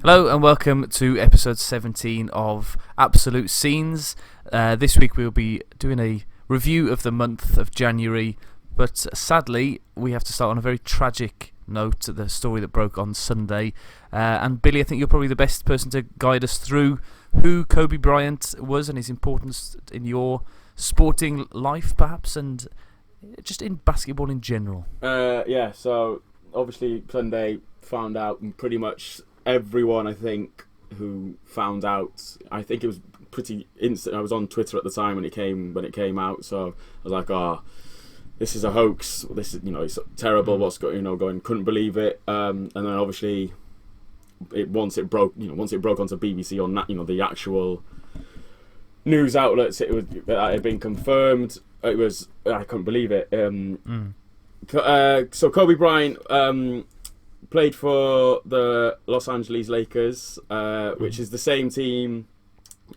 Hello and welcome to episode 17 of Absolute Scenes. This week we'll be doing a review of the month of January, but sadly we have to start on a very tragic note, the story that broke on Sunday. And Billy, I think you're probably the best person to guide us through who Kobe Bryant was and his importance in your sporting life, perhaps, and just in basketball in general. So obviously Sunday found out, and pretty much everyone, I think, who found out, I think it was pretty instant. I was on Twitter at the time when it came out, so I was like, this is a hoax. This is, it's terrible. What's going? Couldn't believe it. And then obviously, once it broke onto BBC on that, the actual news outlets, it had been confirmed. I couldn't believe it. So Kobe Bryant played for the Los Angeles Lakers, which is the same team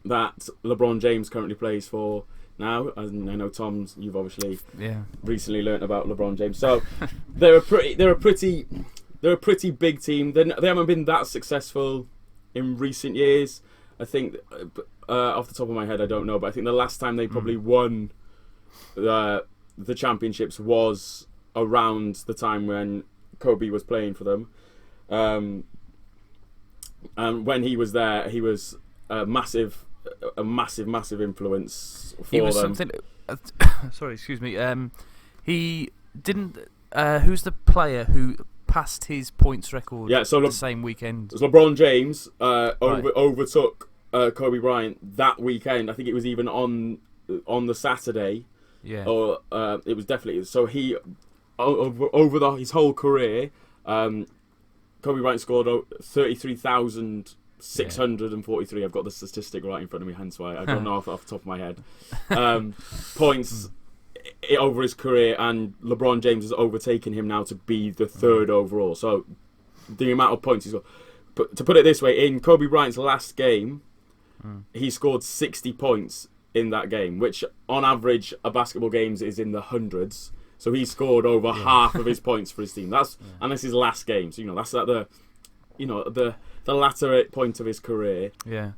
that LeBron James currently plays for now. And I know, Tom, you've obviously recently learnt about LeBron James. So they're a pretty big team. They haven't been that successful in recent years. I think, off the top of my head, I don't know, but I think the last time they probably won the championships was around the time when Kobe was playing for them, and when he was there, he was a massive influence for them. He was something. Sorry, excuse me. He didn't. Who's the player who passed his points record? The same weekend. LeBron James overtook Kobe Bryant that weekend. I think it was even on the Saturday. Yeah. Or it was definitely. So he. Over his whole career, Kobe Bryant scored 33,643. I've got the statistic right in front of me, hence why I don't know off the top of my head. Points over his career, and LeBron James has overtaken him now to be the third overall. So the amount of points he's got. But to put it this way, in Kobe Bryant's last game, he scored 60 points in that game, which on average a basketball games is in the hundreds. So he scored over half of his points for his team. And that's his last game. So that's at the latter point of his career. Yeah.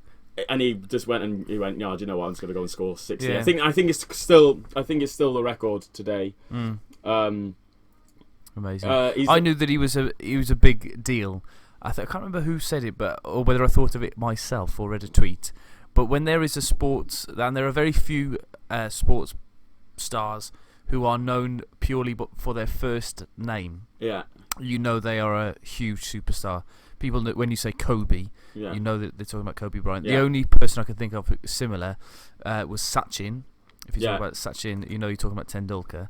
And he just went, do you know what? I'm just going to go and score 60. Yeah. I think it's still the record today. Amazing. I knew that he was a big deal. I can't remember who said it, or whether I thought of it myself or read a tweet. But when there is a sports, and there are very few sports stars who are known purely for their first name. Yeah. They are a huge superstar. People know, when you say Kobe, you know that they're talking about Kobe Bryant. Yeah. The only person I can think of similar was Sachin. If you talk about Sachin, you're talking about Tendulkar.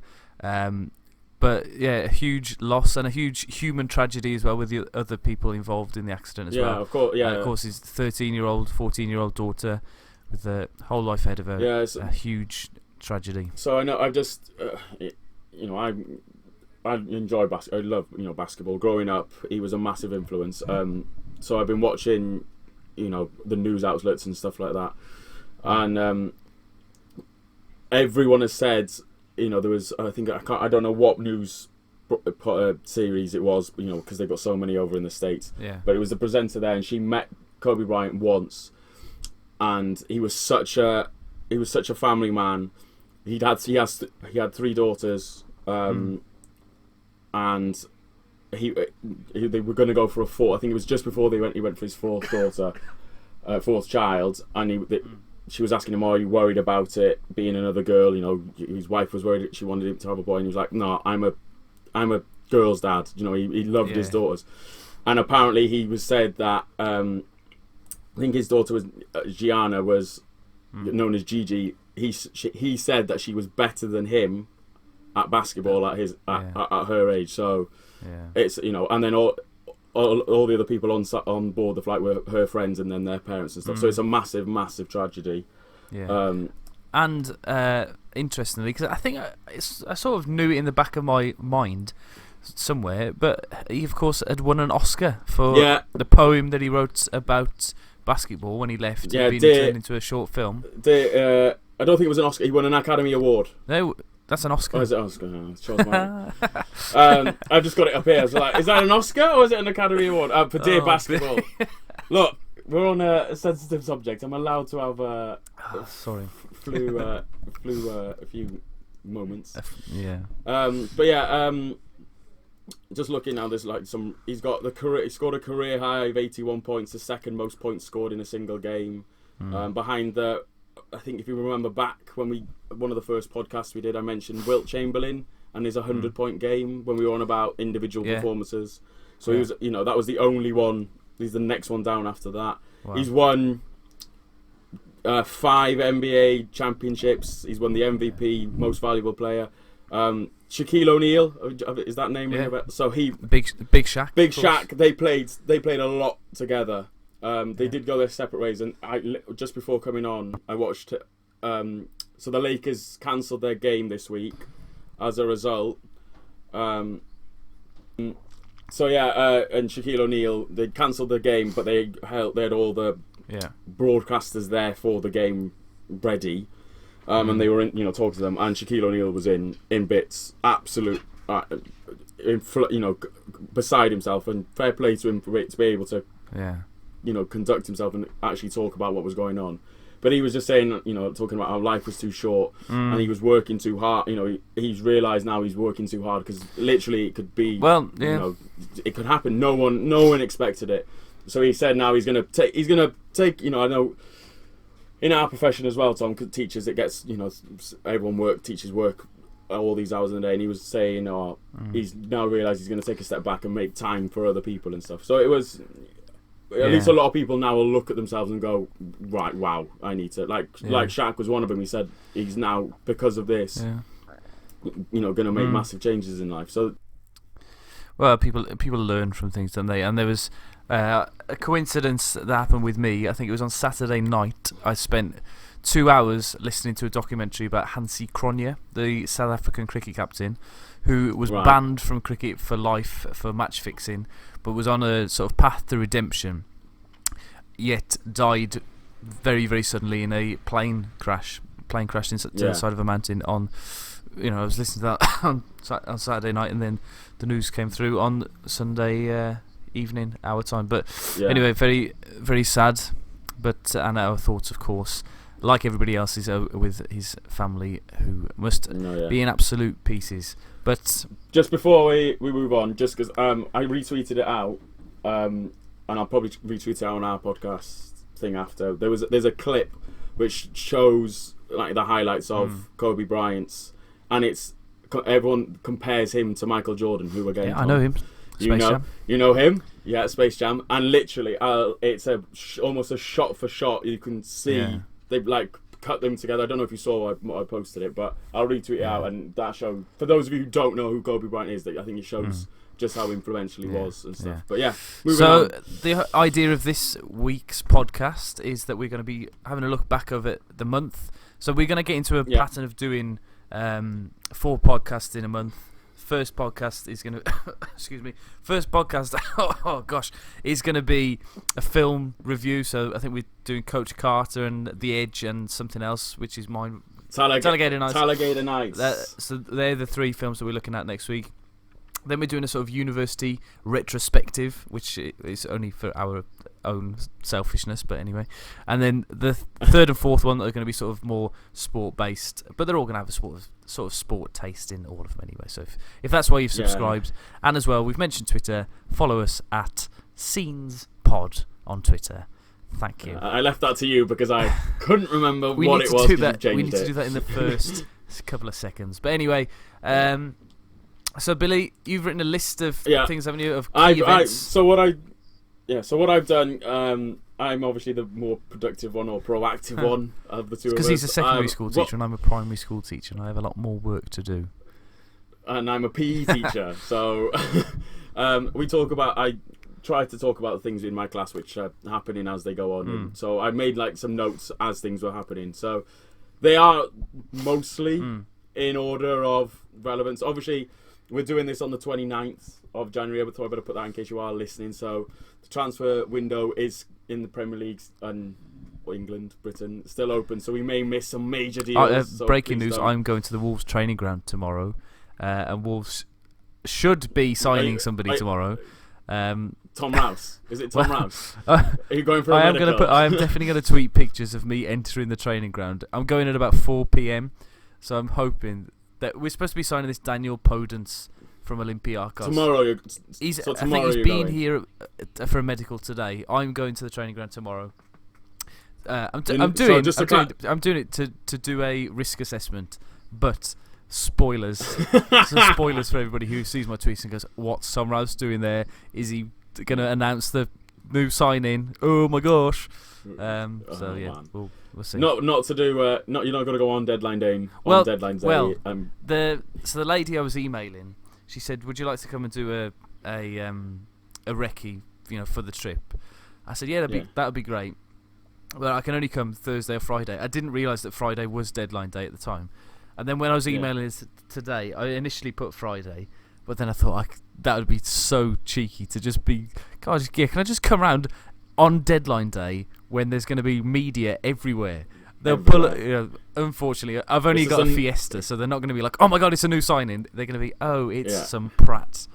But a huge loss and a huge human tragedy as well, with the other people involved in the accident as well. Yeah, of course. Yeah. Of course, his 13-year-old, 14-year-old daughter with a whole life ahead of her. Yeah, a huge tragedy. So I know I enjoy basketball. I love basketball. Growing up, he was a massive influence. So I've been watching the news outlets and stuff like that, and everyone has said there was, I don't know what news series it was, because they've got so many over in the States. Yeah. But it was the presenter there, and she met Kobe Bryant once, and he was such a family man. He had 3 daughters, and they were going to go for a fourth. I think it was just before he went for his fourth child, and she was asking him, "Are you worried about it being another girl?" His wife was worried that she wanted him to have a boy, and he was like, "No, I'm a girl's dad." He loved his daughters, and apparently he was said that I think his daughter was Gianna, was known as Gigi. He said that she was better than him at basketball at her age. So it's and then all the other people on board the flight were her friends and then their parents and stuff. So it's a massive tragedy. Yeah. And interestingly, because I think I sort of knew it in the back of my mind somewhere, but he of course had won an Oscar for the poem that he wrote about basketball when he left. Being turned into a short film. I don't think it was an Oscar. He won an Academy Award. No, that's an Oscar. Oh, is it Oscar? No, I've just got it up here. I was like, is that an Oscar or is it an Academy Award? For Dear Basketball. Look, we're on a sensitive subject. I'm allowed to have sorry. flew a few moments. Yeah. But yeah, just looking now, there's like he scored a career high of 81 points, the second most points scored in a single game. Behind I think if you remember back when one of the first podcasts we did, I mentioned Wilt Chamberlain and his 100-point game when we were on about individual performances. So he was, that was the only one. He's the next one down after that. Wow. He's won 5 NBA championships. He's won the MVP, most valuable player. Shaquille O'Neal, is that name? Yeah. So he Big Shaq. Big Shaq. They played a lot together. They did go their separate ways, and just before coming on, I watched. So the Lakers cancelled their game this week as a result. So yeah, and Shaquille O'Neal, they cancelled the game, but they had all the broadcasters there for the game ready, and they were talking to them, and Shaquille O'Neal was in bits, absolute, beside himself, and fair play to him to be able to conduct himself and actually talk about what was going on. But he was just saying, talking about how life was too short and he was working too hard. He's realised now he's working too hard because literally it could be, it could happen. No one expected it. So he said now he's gonna take. I know in our profession as well, Tom, teachers, it gets teachers work all these hours in the day, and he was saying, he's now realised he's gonna take a step back and make time for other people and stuff. So it was. At least a lot of people now will look at themselves and go, right, wow, I need to like Shaq was one of them. He said he's now, because of this, going to make massive changes in life. So, well, people learn from things, don't they? And there was a coincidence that happened with me. I think it was on Saturday night. I spent 2 hours listening to a documentary about Hansi Cronje, the South African cricket captain, who was banned from cricket for life for match fixing, but was on a sort of path to redemption, yet died very, very suddenly in a plane crashed to the side of a mountain on, I was listening to that on Saturday night, and then the news came through on Sunday evening, our time. But anyway, very, very sad, but and our thoughts, of course, like everybody else, is with his family, who must be in absolute pieces. But just before we move on, just because I retweeted it out, and I'll probably retweet it out on our podcast thing after. There's a clip which shows like the highlights of Kobe Bryant's, and everyone compares him to Michael Jordan, who again, I know him. Jam. You know him, Space Jam, and literally, it's almost a shot for shot. You can see they've like cut them together. I don't know if you saw I posted it, but I'll retweet it out, and that show, for those of you who don't know who Kobe Bryant is, I think it shows just how influential he was and stuff. But moving on. The idea of this week's podcast is that we're going to be having a look back over the month. So we're going to get into a pattern of doing 4 podcasts in a month. First podcast is going to is going to be a film review. So I think we're doing Coach Carter and The Edge and something else, which is mine. Talladega Nights. So they're the 3 films that we're looking at next week. Then we're doing a sort of university retrospective, which is only for our own selfishness, but anyway. And then the third and fourth one are going to be sort of more sport-based, but they're all going to have a sort of sport taste in all of them anyway. So if that's why you've subscribed, and as well, we've mentioned Twitter, follow us at ScenesPod on Twitter. Thank you. I left that to you because I couldn't remember what it was. We need to do that in the first couple of seconds. But anyway, so Billy, you've written a list of things, haven't you, of key events? So what I've done, I'm obviously the more productive one or proactive one of the two of us. Because he's a secondary school teacher and I'm a primary school teacher, and I have a lot more work to do. And I'm a PE teacher, so I try to talk about things in my class which are happening as they go on. And so I made like some notes as things were happening. So they are mostly in order of relevance. Obviously, we're doing this on the 29th of January, but I better put that in case you are listening. So the transfer window is in the Premier League and England, Britain, still open. So we may miss some major deals. Breaking news, I'm going to the Wolves training ground tomorrow. And Wolves should be signing somebody tomorrow. Tom Rouse? Is it Tom Rouse? Are you going for a medical? I am definitely going to tweet pictures of me entering the training ground. I'm going at about 4 p.m, so I'm hoping that we're supposed to be signing this Daniel Podence from Olympiacos. Tomorrow, I think he's been here for a medical today. I'm going to the training ground tomorrow. I'm doing it to do a risk assessment, but spoilers. Some spoilers for everybody who sees my tweets and goes, "What's Tom Rouse doing there? Is he going to announce the new sign-in? Oh my gosh!" So yeah, we'll see. Not to do. You're not going to go on deadline day. The lady I was emailing, she said, "Would you like to come and do a recce, for the trip?" I said, "Yeah, that would be great." Well, I can only come Thursday or Friday. I didn't realise that Friday was deadline day at the time. And then when I was emailing it today, I initially put Friday, but then I thought that would be so cheeky to just be, can I just come around on deadline day when there's going to be media everywhere? They'll pull it. Unfortunately, I've only got a Fiesta, so they're not going to be like, "Oh my god, it's a new signing." They're going to be, "Oh, it's some prat."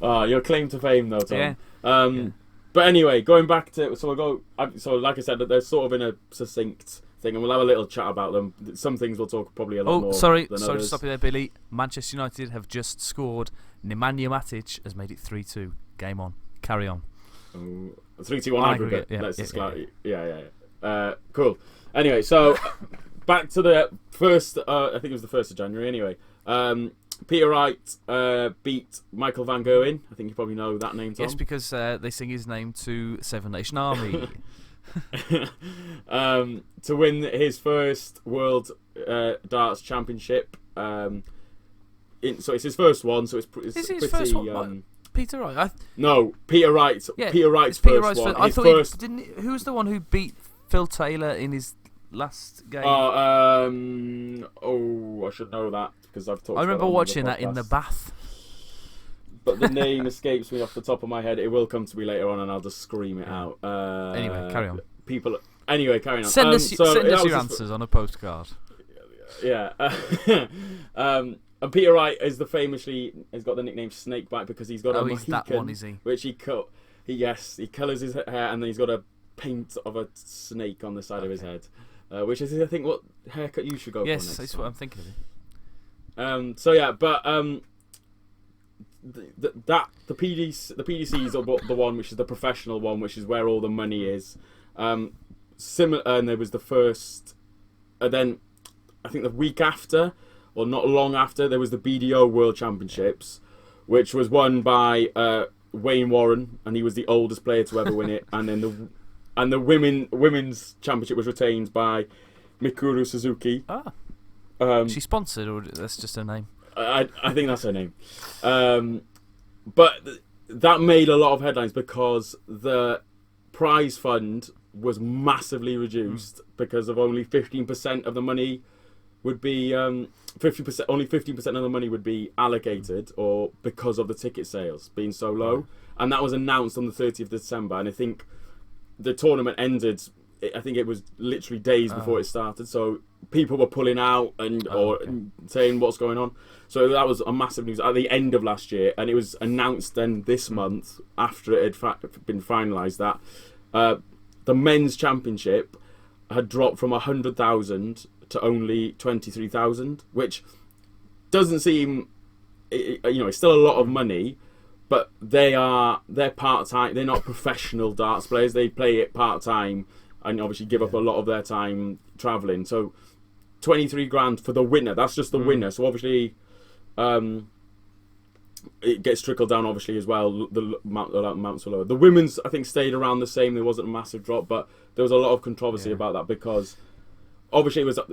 Your claim to fame, though, Tom. Yeah. But anyway, going back to like I said, they're sort of in a succinct thing, and we'll have a little chat about them. Some things we'll talk probably a lot more. Sorry to stop you there, Billy. Manchester United have just scored. Nemanja Matic has made it 3-2. Game on. Carry on. 3-2 aggregate. Yeah. Cool. Anyway, so back to the first. I think it was the 1st of January. Anyway. Peter Wright beat Michael Van Gerwen. I think you probably know that name, Tom. Yes, because they sing his name to Seven Nation Army. To win his first World Darts Championship. So it's his first one. So it's his pretty. First one? Peter Wright? No, Peter Wright. Yeah, Peter Wright's Peter first Wright's one. I thought who was the one who beat Phil Taylor in his last game? I should know that. I remember watching that in the bath. But the name escapes me off the top of my head. It will come to me later on, and I'll just scream it out. Anyway, carry on. Carry on. Send us your answers on a postcard. Yeah. And Peter Wright has got the nickname Snakebite because he's got a Mohican, that one, is he? Which he cut. He colours his hair, and then he's got a paint of a snake on the side of his head, which is, I think, what haircut you should go for next. Yes, that's what I'm thinking. The PDC is the one which is the professional one, which is where all the money is. Similar, and there was the first. Then I think the week after, or not long after, there was the BDO World Championships, which was won by Wayne Warren, and he was the oldest player to ever win it. And then the women's championship was retained by Mikuru Suzuki. She's sponsored, or that's just her name? I think that's her name. But that made a lot of headlines because the prize fund was massively reduced because of only 15% of the money would be 50%. Only 15% of the money would be allocated, or because of the ticket sales being so low. And that was announced on the 30th of December, and I think the tournament ended. I think it was literally days before it started, so people were pulling out or saying what's going on. So that was a massive news at the end of last year, and it was announced then this month after it had been finalised that the men's championship had dropped from 100,000 to only 23,000, which doesn't seem, it's still a lot of money, but they're part-time. They're not professional darts players. They play it part-time and obviously give up a lot of their time travelling. So 23 grand for the winner. That's just the winner. So obviously it gets trickled down obviously as well. The amounts were lower. The women's, I think, stayed around the same. There wasn't a massive drop, but there was a lot of controversy about that because obviously it was I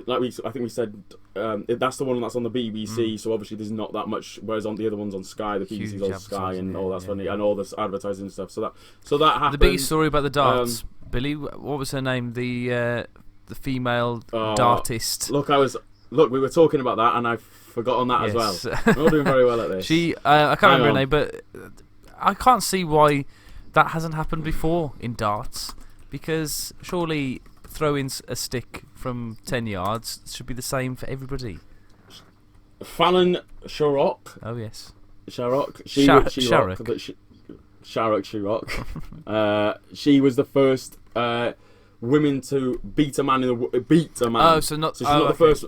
think we said that's the one that's on the BBC. So obviously there's not that much. Whereas on the other ones on Sky, the BBC's on Sky and all that's funny and all this advertising and stuff. So that happened. The biggest story about the darts, Billy. What was her name? The female dartist. Look, we were talking about that, and I've forgotten that as well. We're all doing very well at this. I can't remember her name, but I can't see why that hasn't happened before in darts, because surely throwing a stick from 10 yards should be the same for everybody. Fallon Sherrock. Oh yes. Sharrock. Sharrock. Sharrock. She was the first woman to beat a man Oh, so not. So she's not the first.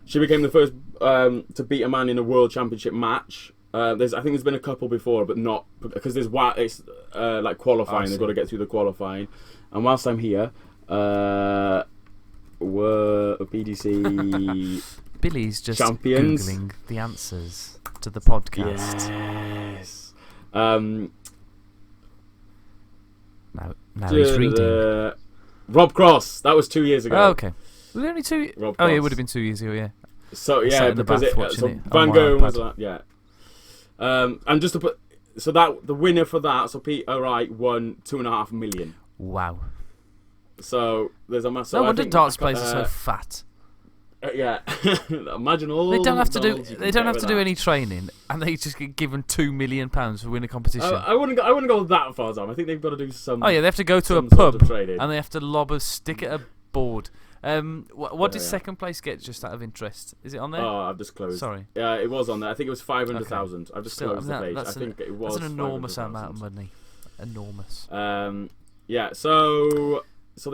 She became the first to beat a man in a world championship match. I think there's been a couple before, but not because it's like qualifying. They've got to get through the qualifying. And whilst I'm here, were BDC Billy's just champions. Googling the answers to the podcast. Yes. Now he's reading. Rob Cross. That was 2 years ago. Oh, okay. Was it only 2? Rob Oh, yeah, Cross. it would have been 2 years ago. Yeah. So yeah, because Van on Gogh my was that. Yeah. And just to put, so that the winner for that, so Peter Wright won $2.5 million. Wow. So there's a massive. No wonder darts players are so fat. Yeah. Imagine all. They don't have to do. They don't have to do any training, and they just get given $2 million for winning a competition. I wouldn't go that far, Tom. I think they've got to do some. Oh yeah, they have to go to a pub sort of and they have to lob a stick at a board. What did second place get? Just out of interest, is it on there? Oh, I've just closed. Sorry. Yeah, it was on there. I think it was 500,000. I've just closed the page. I think it was. That's an enormous amount of money. Enormous. Yeah. So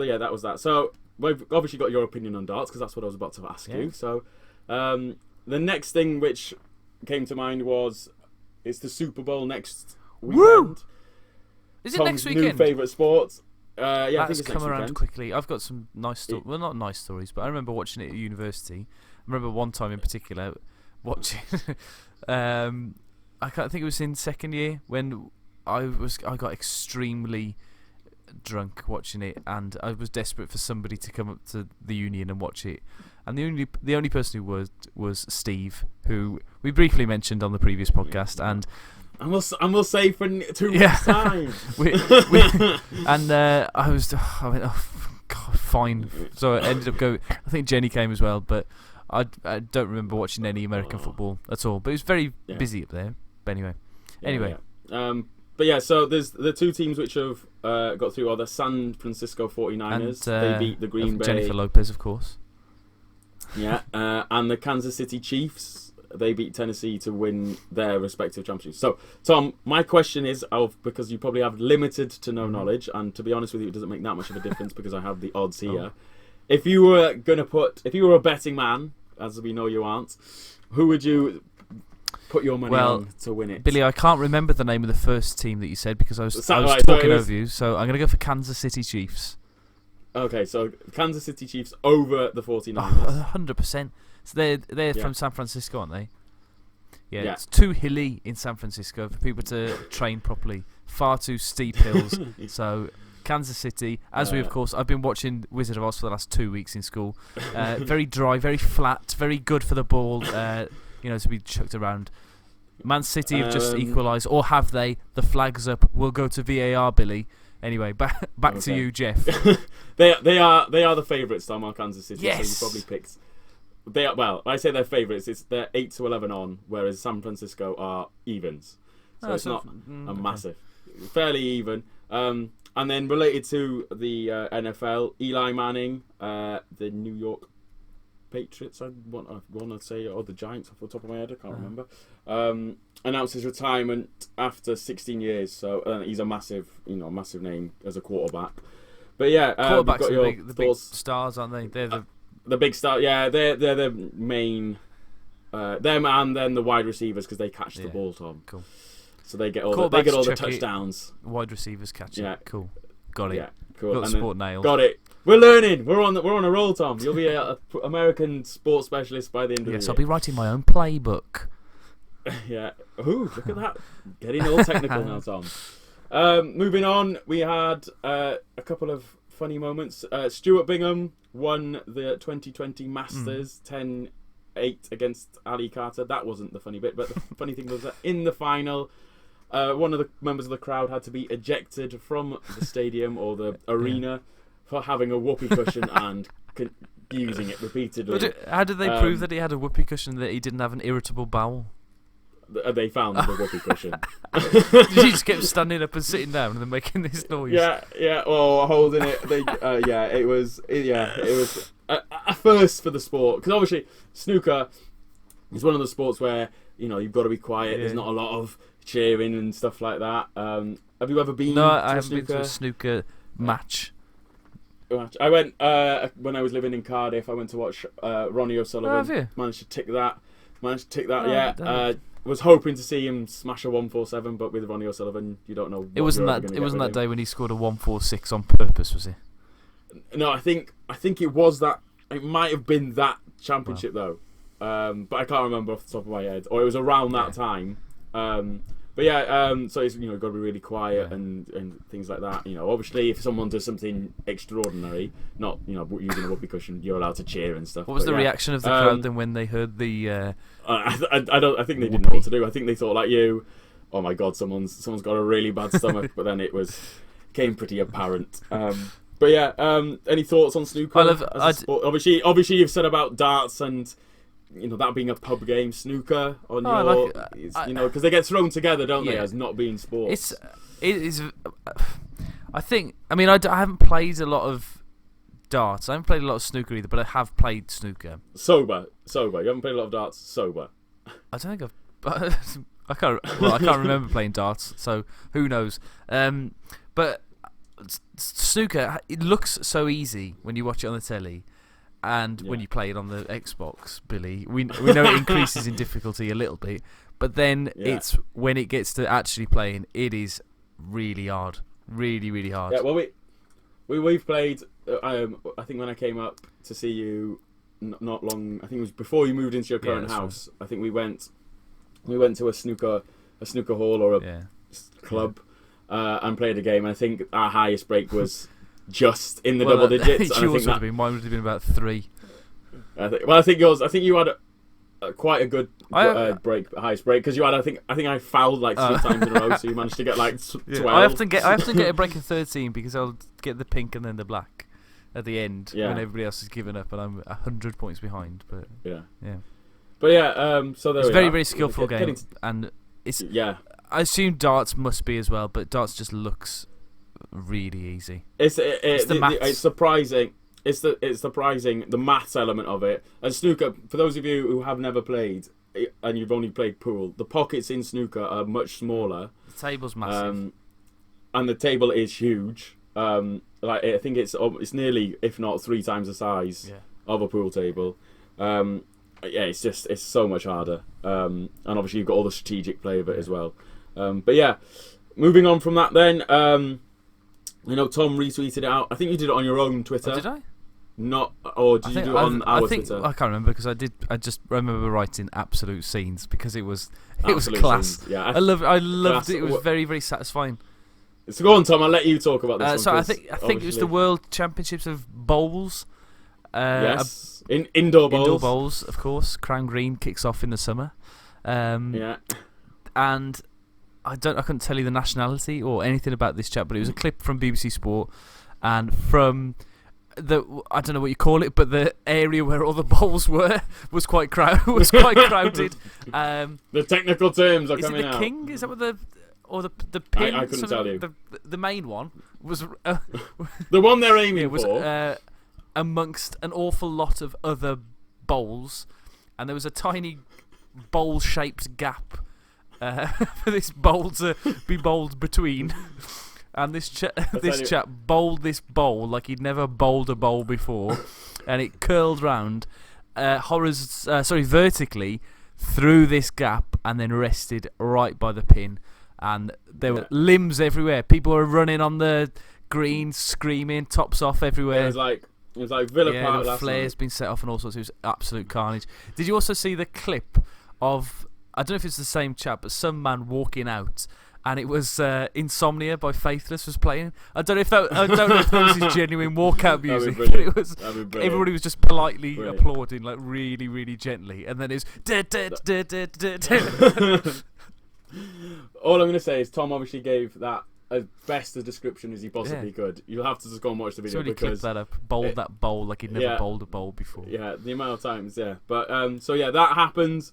yeah, that was that. So we've obviously got your opinion on darts because that's what I was about to ask you. So the next thing which came to mind was it's the Super Bowl next weekend. Woo! Is it Tom's next weekend? new favourite sport. Yeah, I think it's it's come next around weekend. quickly. I've got some nice stories. Well, not nice stories, but I remember watching it at university. I remember one time in particular watching. I can't think it was in second year when I got extremely drunk watching it, and I was desperate for somebody to come up to the union and watch it. And the only person who was Steve, who we briefly mentioned on the previous podcast, and we'll say for 2 weeks' time. I went, oh God, fine. So I ended up going. I think Jenny came as well, but I don't remember watching any American football at all. But it was very busy up there. But anyway. But yeah, so there's the two teams which have got through are the San Francisco 49ers. They beat the Green Bay. Jennifer Lopez, of course. Yeah, and the Kansas City Chiefs. They beat Tennessee to win their respective championships. So, Tom, my question is, because you probably have limited to no knowledge, and to be honest with you, it doesn't make that much of a difference because I have the odds here. If you were a betting man, as we know you aren't, who would you put your money on to win it? Billy, I can't remember the name of the first team that you said because I was talking over you, so I'm going to go for Kansas City Chiefs. Okay, so Kansas City Chiefs over the 49ers. 100%. So they're from San Francisco, aren't they? Yeah, it's too hilly in San Francisco for people to train properly. Far too steep hills. So Kansas City, as I've been watching Wizard of Oz for the last 2 weeks in school. Very dry, very flat, very good for the ball, to be chucked around. Man City have just equalised, or have they? The flag's up. We'll go to VAR, Billy. Anyway, back to you, Jeff. They are the favourites, Tom, on Kansas City. Yes. So you probably picked. They are, well, I say they're favourites. They're 8-11 on, whereas San Francisco are evens. So it's not a massive, fairly even. And then related to the NFL, Eli Manning, the New York Patriots, I want to say, or the Giants off the top of my head, I can't remember. Announced his retirement after 16 years. So he's a massive name as a quarterback. But yeah, quarterbacks are the big stars, aren't they? They're the big star. Yeah, they're the main. Them and then the wide receivers because they catch the ball, Tom. Cool. So they get all the touchdowns. Wide receivers catch it. Cool. Got it. Yeah, cool. Got the sport nailed. Got it. We're learning. We're on a roll, Tom. You'll be an American sports specialist by the end of the year. Yes, I'll be writing my own playbook. Yeah. Ooh, look at that. Getting all technical now, Tom. Moving on, we had a couple of funny moments. Stuart Bingham won the 2020 Masters 10-8 against Ali Carter. That wasn't the funny bit, but the funny thing was that in the final, one of the members of the crowd had to be ejected from the stadium or the arena for having a whoopee cushion and using it repeatedly. How did they prove that he had a whoopee cushion, that he didn't have an irritable bowel? They found the whoopee cushion. He just kept standing up and sitting down and then making this noise. Yeah. Well, holding it. It was a first for the sport because obviously snooker is one of the sports where you've got to be quiet. There's not a lot of cheering and stuff like that. Have you ever been? No, to I haven't been to a snooker match. I went when I was living in Cardiff. I went to watch Ronnie O'Sullivan. Oh, have you? Managed to tick that. Oh, Was hoping to see him smash a 147, but with Ronnie O'Sullivan, you don't know. It wasn't that day when he scored a 146 on purpose, was he? No, I think it was that. It might have been that championship though, but I can't remember off the top of my head. Or it was around that time. But yeah, so it's got to be really quiet and things like that. Obviously, if someone does something extraordinary, not using a whoopee cushion, you're allowed to cheer and stuff. What was the reaction of the crowd then when they heard the? I think they didn't know what to do. I think they thought like you. Oh my God, someone's got a really bad stomach. But then it came pretty apparent. But yeah, any thoughts on snooker? Obviously, you've said about darts and that being a pub game. Snooker on because they get thrown together, don't they, as not being sports? It is. I think. I mean, I haven't played a lot of darts. I haven't played a lot of snooker either, but I have played snooker. Sober. You haven't played a lot of darts sober. I don't think I've. I can't remember playing darts, so who knows? But snooker, it looks so easy when you watch it on the telly, and when you play it on the Xbox, Billy. We know it increases in difficulty a little bit, but then it's when it gets to actually playing, it is really hard, really, really hard. Yeah, well, we've played. I think when I came up to see you, not long. I think it was before you moved into your current house. Right. I think we went to a snooker hall or a club. And played a game. I think our highest break was just in the double digits. Yours would have been. Mine would have been about 3. I think yours. I think you had quite a good highest break because you had. I think I fouled like 3 times in a row, so you managed to get like 12. I often get a break of 13 because I'll get the pink and then the black at the end when everybody else has given up and I'm 100 points behind. But But yeah, so there it's we a very, are. very skillful game, and it's I assume darts must be as well, but darts just looks really easy. It's surprising. It's surprising the maths element of it. And snooker, for those of you who have never played and you've only played pool, the pockets in snooker are much smaller. The table's massive, and the table is huge. I think it's nearly, if not 3 times the size of a pool table. It's so much harder. And obviously you've got all the strategic play of it as well. But yeah, moving on from that then, Tom retweeted it out. I think you did it on your own Twitter. Oh, did I? Did you do it on our Twitter? I can't remember because I just remember writing absolute scenes because it was absolute class. Scenes. Yeah, I loved it. It was very, very satisfying. So go on, Tom. I'll let you talk about this. I think it was the World Championships of Bowls. Yes, indoor bowls. Indoor bowls, of course. Crown Green kicks off in the summer. And I couldn't tell you the nationality or anything about this chap, but it was a clip from BBC Sport, and from I don't know what you call it, but the area where all the bowls were was quite crowded. The technical terms are coming out. Is it the king? Is that what the pin? I couldn't tell you. The main one was the one they're aiming for. Amongst an awful lot of other bowls, and there was a tiny bowl-shaped gap for this bowl to be bowled between. And this chap bowled this bowl like he'd never bowled a bowl before, and it curled round vertically through this gap and then rested right by the pin. And there were limbs everywhere. People were running on the green, screaming, tops off everywhere. It was like Villa Park last flares night. Been set off and all sorts. It was absolute carnage. Did you also see the clip of, I don't know if it's the same chap, but some man walking out, and it was Insomnia by Faithless was playing. I don't know if that was his genuine walkout music, but it was. Everybody was just politely applauding, like really, really gently, and then it was. All I'm going to say is Tom obviously gave that as best a description as he possibly could. You'll have to just go and watch the video because clip that up, bowled that bowl like he'd never bowled a bowl before. Yeah, the amount of times, But that happened.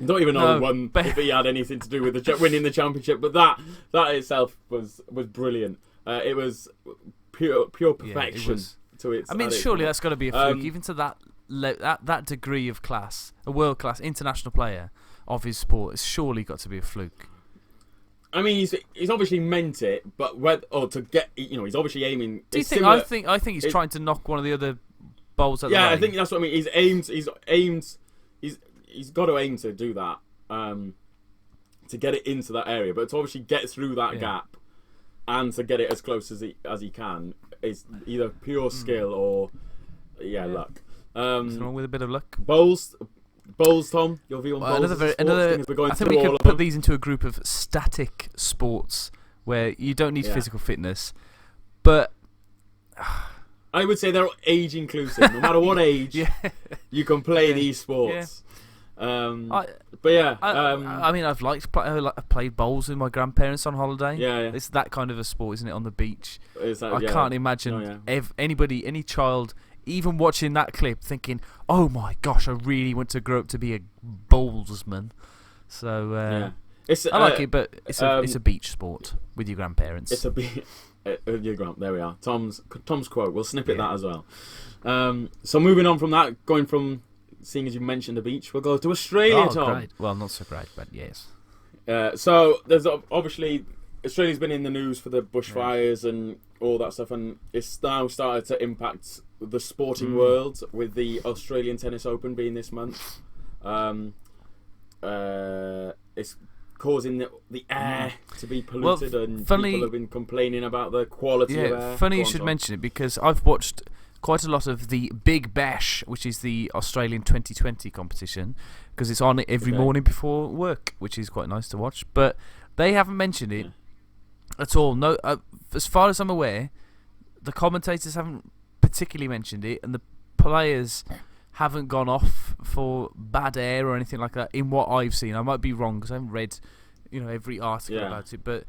I don't even know if he had anything to do with winning the championship, but that itself was brilliant. It was pure perfection to its. I mean, surely that's got to be a fluke, even to that degree of class, a world class international player of his sport. It's surely got to be a fluke. I mean, he's obviously meant it, but to get, he's obviously aiming. Do you think? I think he's trying to knock one of the other bowls out. Yeah, I think that's what I mean. He's aimed. He's got to aim to do that, to get it into that area, but to obviously get through that gap, and to get it as close as he can is either pure skill or luck. What's wrong with a bit of luck? Bowls, Tom. Your view on bowls? I think we could put these into a group of static sports where you don't need physical fitness, but I would say they're age inclusive. No matter what age, you can play these sports. I mean, I've played bowls with my grandparents on holiday. Yeah. It's that kind of a sport, isn't it? On the beach, I can't imagine any child even watching that clip thinking, "Oh my gosh, I really want to grow up to be a bowlsman." So I like it, but it's a beach sport with your grandparents. It's a beach. There we are. Tom's quote. We'll snippet that as well. So moving on from that, going from seeing as you mentioned the beach, we'll go to Australia, Tom. Great. Well, not so great, but yes. So there's obviously Australia's been in the news for the bushfires and all that stuff, and it's now started to impact the sporting world with the Australian Tennis Open being this month. It's causing the air to be polluted, and people have been complaining about the quality of air. Funny you should mention it, because I've watched quite a lot of the Big Bash, which is the Australian 2020 competition, because it's on every morning before work, which is quite nice to watch. But they haven't mentioned it at all. No, as far as I'm aware, the commentators haven't particularly mentioned it, and the players haven't gone off for bad air or anything like that. In what I've seen, I might be wrong because I haven't read, every article about it. But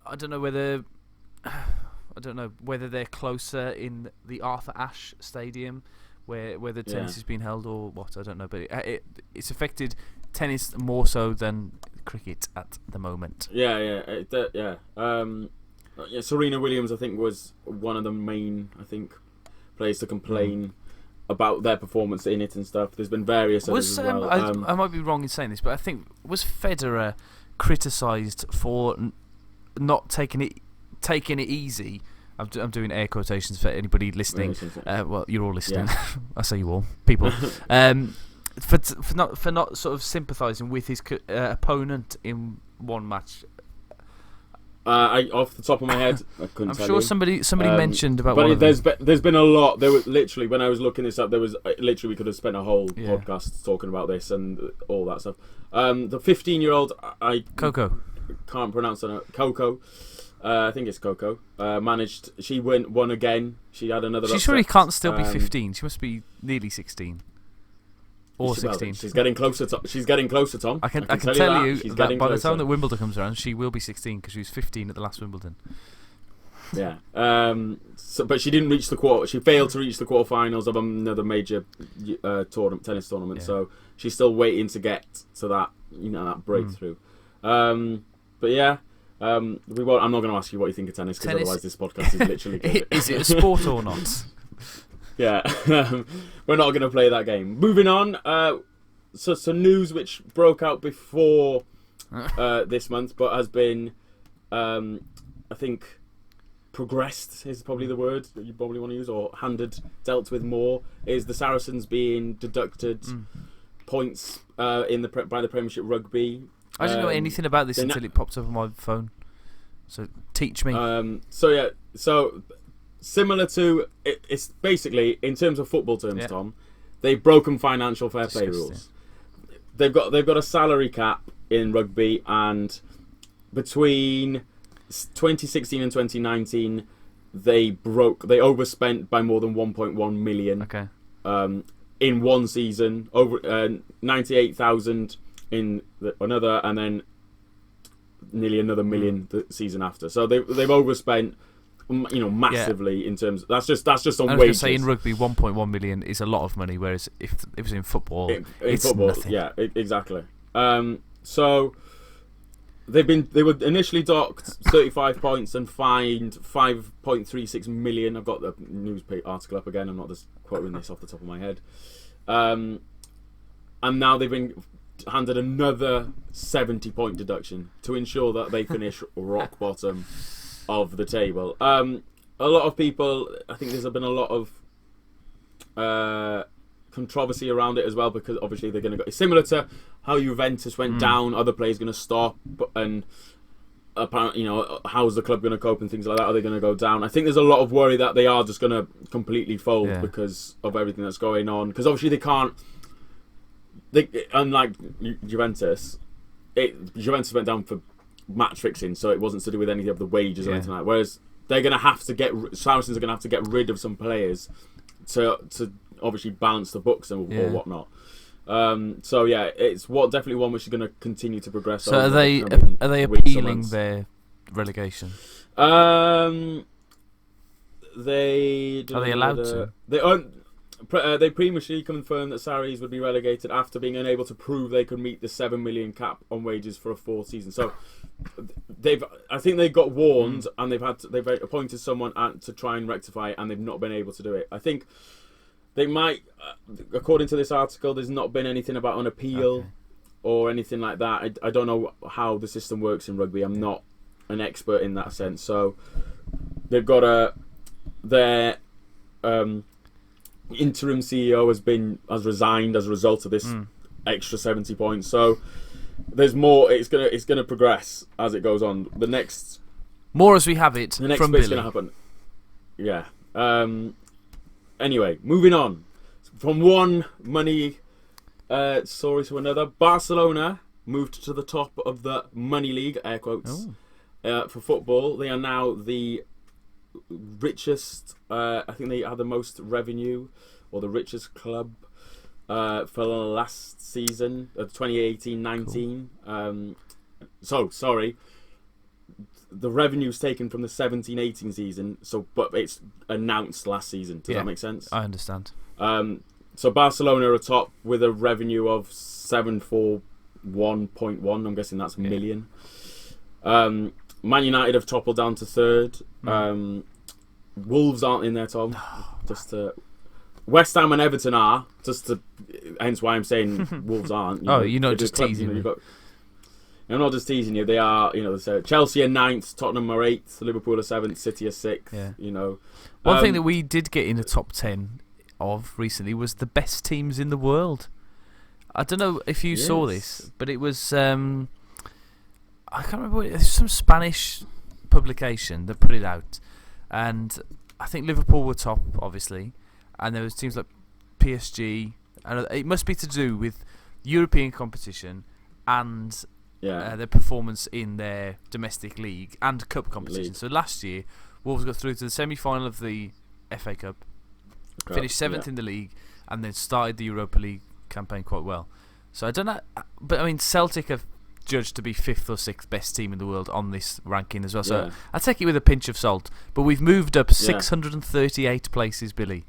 I don't know whether. I don't know whether they're closer in the Arthur Ashe Stadium, where the tennis is being held, or what. I don't know, but it's affected tennis more so than cricket at the moment. Serena Williams, I think, was one of the main players to complain about their performance in it and stuff. There's been various others as well. I might be wrong in saying this, but I think was Federer criticised for not taking it easy. I'm doing air quotations for anybody listening. Well, you're all listening. I say you all, people. For not sort of sympathising with his opponent in one match. Off the top of my head, I couldn't tell you. I'm sure somebody mentioned about. But there's been a lot. There was literally, when I was looking this up, there was literally, we could have spent a whole podcast talking about this and all that stuff. The 15-year-old, Coco, can't pronounce her. Coco. I think it's Coco. Managed. She won again. She had another. She surely can't still be 15. She must be nearly 16. Or 16. She's getting closer. She's getting closer, Tom. I can tell you that by the time that Wimbledon comes around, she will be 16 because she was 15 at the last Wimbledon. Yeah. But she didn't reach the quarter. She failed to reach the quarterfinals of another major tennis tournament. Yeah. So she's still waiting to get to that, that breakthrough. But yeah. I'm not going to ask you what you think of tennis, because otherwise this podcast is literally. Is it a sport or not? Yeah, we're not going to play that game. Moving on, so some news which broke out before this month, but has been, I think, progressed is probably the word that you probably want to use, or dealt with more, is the Saracens being deducted points by the Premiership Rugby. I didn't know anything about this until it popped up on my phone. So teach me. So similar to it's basically, in terms of football terms, Tom, they've broken financial fair play rules. They've got a salary cap in rugby, and between 2016 and 2019, they overspent by more than 1.1 million. Okay. In one season, over 98,000 in another, and then nearly another million the season after. So they've overspent, massively in terms. That's just on wages. I was going to say, in rugby, 1.1 million is a lot of money, whereas if it was in football, it's nothing. Yeah, exactly. So they were initially docked 35 points and fined 5.36 million. I've got the newspaper article up again. I'm not just quoting this off the top of my head. And now they've been handed another 70-point deduction to ensure that they finish rock bottom of the table. A lot of people, I think there's been a lot of controversy around it as well, because obviously they're going to go similar to how Juventus went down, other players going to stop, and apparently, how's the club going to cope and things like that? Are they going to go down? I think there's a lot of worry that they are just going to completely fold because of everything that's going on. Because obviously they can't. Unlike Juventus, Juventus went down for match fixing, so it wasn't to do with anything of the wages or anything like that. Whereas they're going to have to Saracens are going to have to get rid of some players to obviously balance the books or whatnot. So yeah, it's definitely one which is going to continue to progress. So are they appealing their relegation? Are they allowed to? They previously confirmed that Sarries would be relegated after being unable to prove they could meet the 7 million cap on wages for a 4th season. So I think they got warned and they've appointed someone to try and rectify it, and they've not been able to do it. I think they might, according to this article, there's not been anything about an appeal or anything like that. I don't know how the system works in rugby. I'm not an expert in that sense. So they've got their interim CEO has resigned as a result of this extra 70 points. So there's more. It's gonna progress as it goes on. The next more as we have it. The next from bit's Billy. gonna happen. Yeah. Anyway, moving on from one money story to another. Barcelona moved to the top of the money league, air quotes, for football. They are now the richest. I think they had the most revenue, or the richest club for the last season of 2018-19. Cool. Sorry. The revenue's taken from the 17-18 season, but it's announced last season. Does that make sense? I understand. So Barcelona are top with a revenue of 741.1. I'm guessing that's million. Man United have toppled down to 3rd. Wolves aren't in there, Tom. West Ham and Everton are. Hence why I'm saying Wolves aren't. You're not just teasing me. I'm not just teasing you. They are, so Chelsea are 9th, Tottenham are 8th, Liverpool are 7th, City are 6th. Yeah. One thing that we did get in the top 10 of recently was the best teams in the world. I don't know if you saw this, but it was I can't remember. It was some Spanish publication that put it out, and I think Liverpool were top, obviously, and there was teams like PSG, and it must be to do with European competition and their performance in their domestic league and cup competition. So last year, Wolves got through to the semi-final of the FA Cup, finished 7th in the league, and then started the Europa League campaign quite well. So I don't know, but I mean, Celtic have judged to be 5th or 6th best team in the world on this ranking as well. So I take it with a pinch of salt. But we've moved up 638 places, Billy.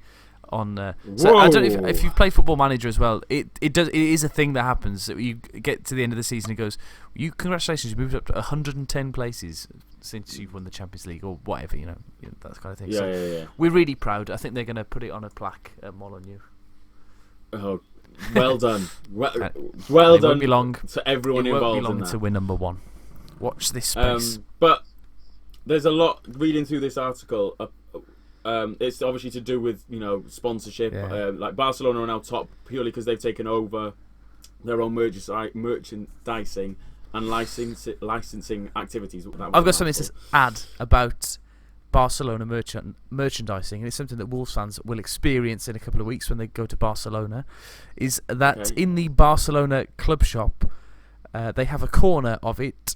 So I don't know if you've played Football Manager as well. It is a thing that happens. You get to the end of the season, it goes, congratulations, you moved up to 110 places since you've won the Champions League or whatever, that kind of thing. We're really proud. I think they're going to put it on a plaque at Molineux. Oh, well done. Well done won't be long. To everyone it involved. Won't be long in that. to win number 1. Watch this space. But there's a lot reading through this article. It's obviously to do with sponsorship. Like Barcelona are now top purely because they've taken over their own merchandising and licensing activities. I've got something to add about Barcelona merchandising, and it's something that Wolves fans will experience in a couple of weeks when they go to Barcelona, is that in the Barcelona club shop, they have a corner of it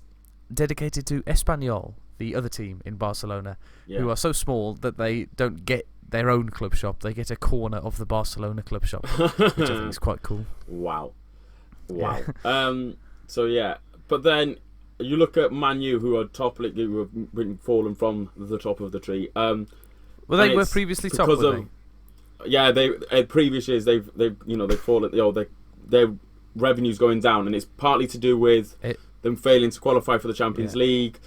dedicated to Espanyol, the other team in Barcelona, who are so small that they don't get their own club shop. They get a corner of the Barcelona club shop, which I think is quite cool. Wow. But then you look at Man U, who are top, who have fallen from the top of the tree. Well, they were previously top, were they? Yeah, previous years they've fallen. Their revenue's going down, and it's partly to do with them failing to qualify for the Champions League.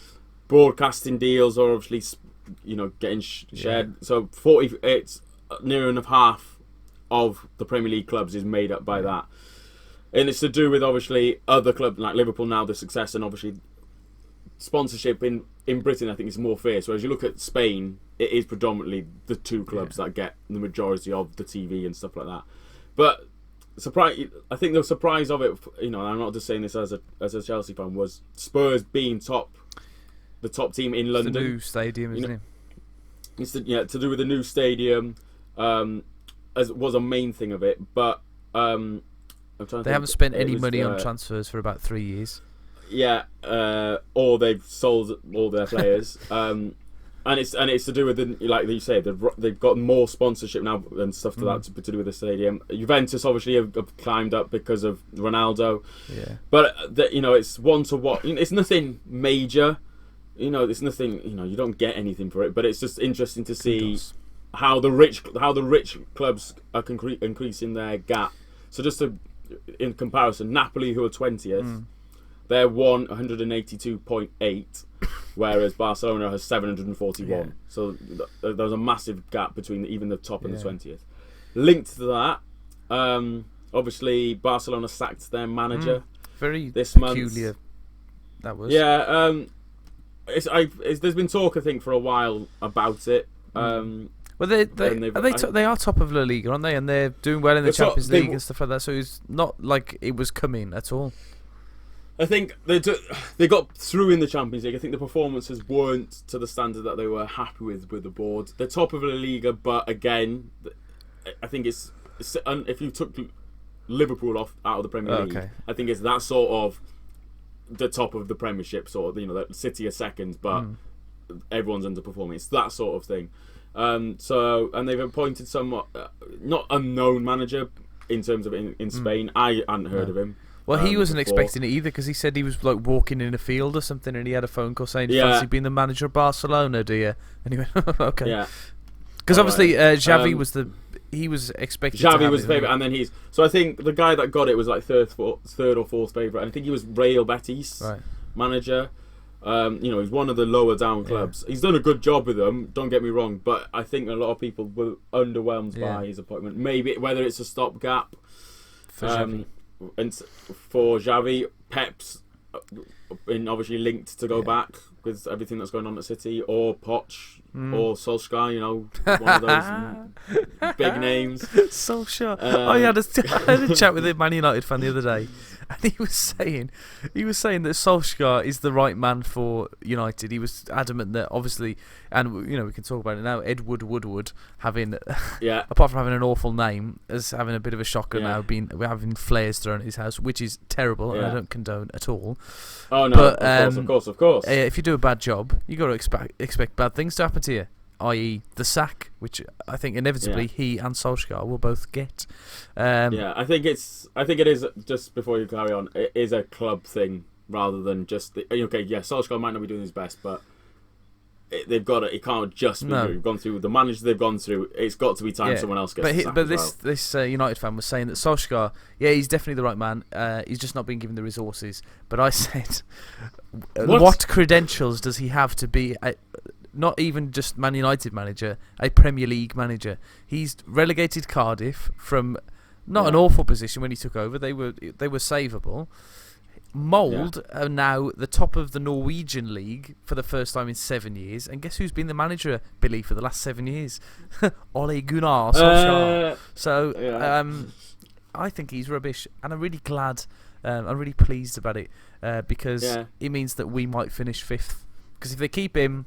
Broadcasting deals are obviously, getting shared. So it's near enough half of the Premier League clubs is made up by that. And it's to do with, obviously, other clubs like Liverpool now, the success, and obviously sponsorship in Britain, I think, is more fierce. Whereas you look at Spain, it is predominantly the two clubs that get the majority of the TV and stuff like that. But I think the surprise of it, and I'm not just saying this as a Chelsea fan, was Spurs being the top team in London. The new stadium, isn't it? It's to do with the new stadium, as was a main thing of it. But I'm trying to they haven't spent any money on transfers for about 3 years. Yeah, or they've sold all their players, and it's to do with like you say, they've got more sponsorship now and stuff to do with the stadium. Juventus obviously have climbed up because of Ronaldo. Yeah, but it's one to what. It's nothing major. It's nothing. You don't get anything for it, but it's just interesting to see how the rich clubs are increasing their gap. So just in comparison, Napoli, who are 20th. They're 182.8, whereas Barcelona has 741. Yeah. So there's a massive gap between even the top and the 20th. Linked to that, obviously Barcelona sacked their manager. Very this peculiar. Month. That was. Yeah. There's been talk, I think, for a while about it. Well, they are top of La Liga, aren't they? And they're doing well in the Champions League and stuff like that. So it's not like it was coming at all. I think they got through in the Champions League. I think the performances weren't to the standard that they were happy with the board. They're top of La Liga, but again, I think it's if you took Liverpool out of the Premier League, I think it's that sort of the top of the Premiership. Sort of, that City are second, but everyone's underperforming. It's that sort of thing. And they've appointed somewhat not unknown manager in terms of in Spain. I hadn't heard of him. Well, he wasn't expecting it either because he said he was like walking in a field or something, and he had a phone call saying, "Fancy being the manager of Barcelona, do you?" And he went, "Okay." Yeah. Because obviously Xavi was he was expected. Xavi was the favourite, and then so I think the guy that got it was like third or fourth favourite, and I think he was Real Betis manager. He's one of the lower down clubs. He's done a good job with them. Don't get me wrong, but I think a lot of people were underwhelmed by his appointment. Maybe whether it's a stopgap. For Xavi. And for Xavi, Pep's obviously linked to go back with everything that's going on at City, or Poch, or Solskjaer, one of those big names. Solskjaer. I had a chat with a Man United fan the other day, and he was saying that Solskjaer is the right man for United. He was adamant that obviously, and we can talk about it now. Woodward having, apart from having an awful name, as having a bit of a shocker now, we're having flares thrown at his house, which is terrible, and I don't condone at all. Oh no, but, of course. If you do a bad job, you got to expect bad things to happen to you, i.e. the sack, which I think inevitably he and Solskjaer will both get. I think it is, just before you carry on, it is a club thing rather than just Solskjaer might not be doing his best, but they've got it. It can't just be you've gone through the manager they've gone through. It's got to be time someone else gets the sack. But this United fan was saying that Solskjaer, he's definitely the right man. He's just not been given the resources. But I said, what credentials does he have to be not even just Man United manager, a Premier League manager? He's relegated Cardiff from not an awful position when he took over. They were savable. Mould are now the top of the Norwegian league for the first time in 7 years, and guess who's been the manager, Billy, for the last 7 years? Ole Gunnar Solskjaer. I think he's rubbish, and I'm really glad. I'm really pleased about it because it means that we might finish 5th. Because if they keep him,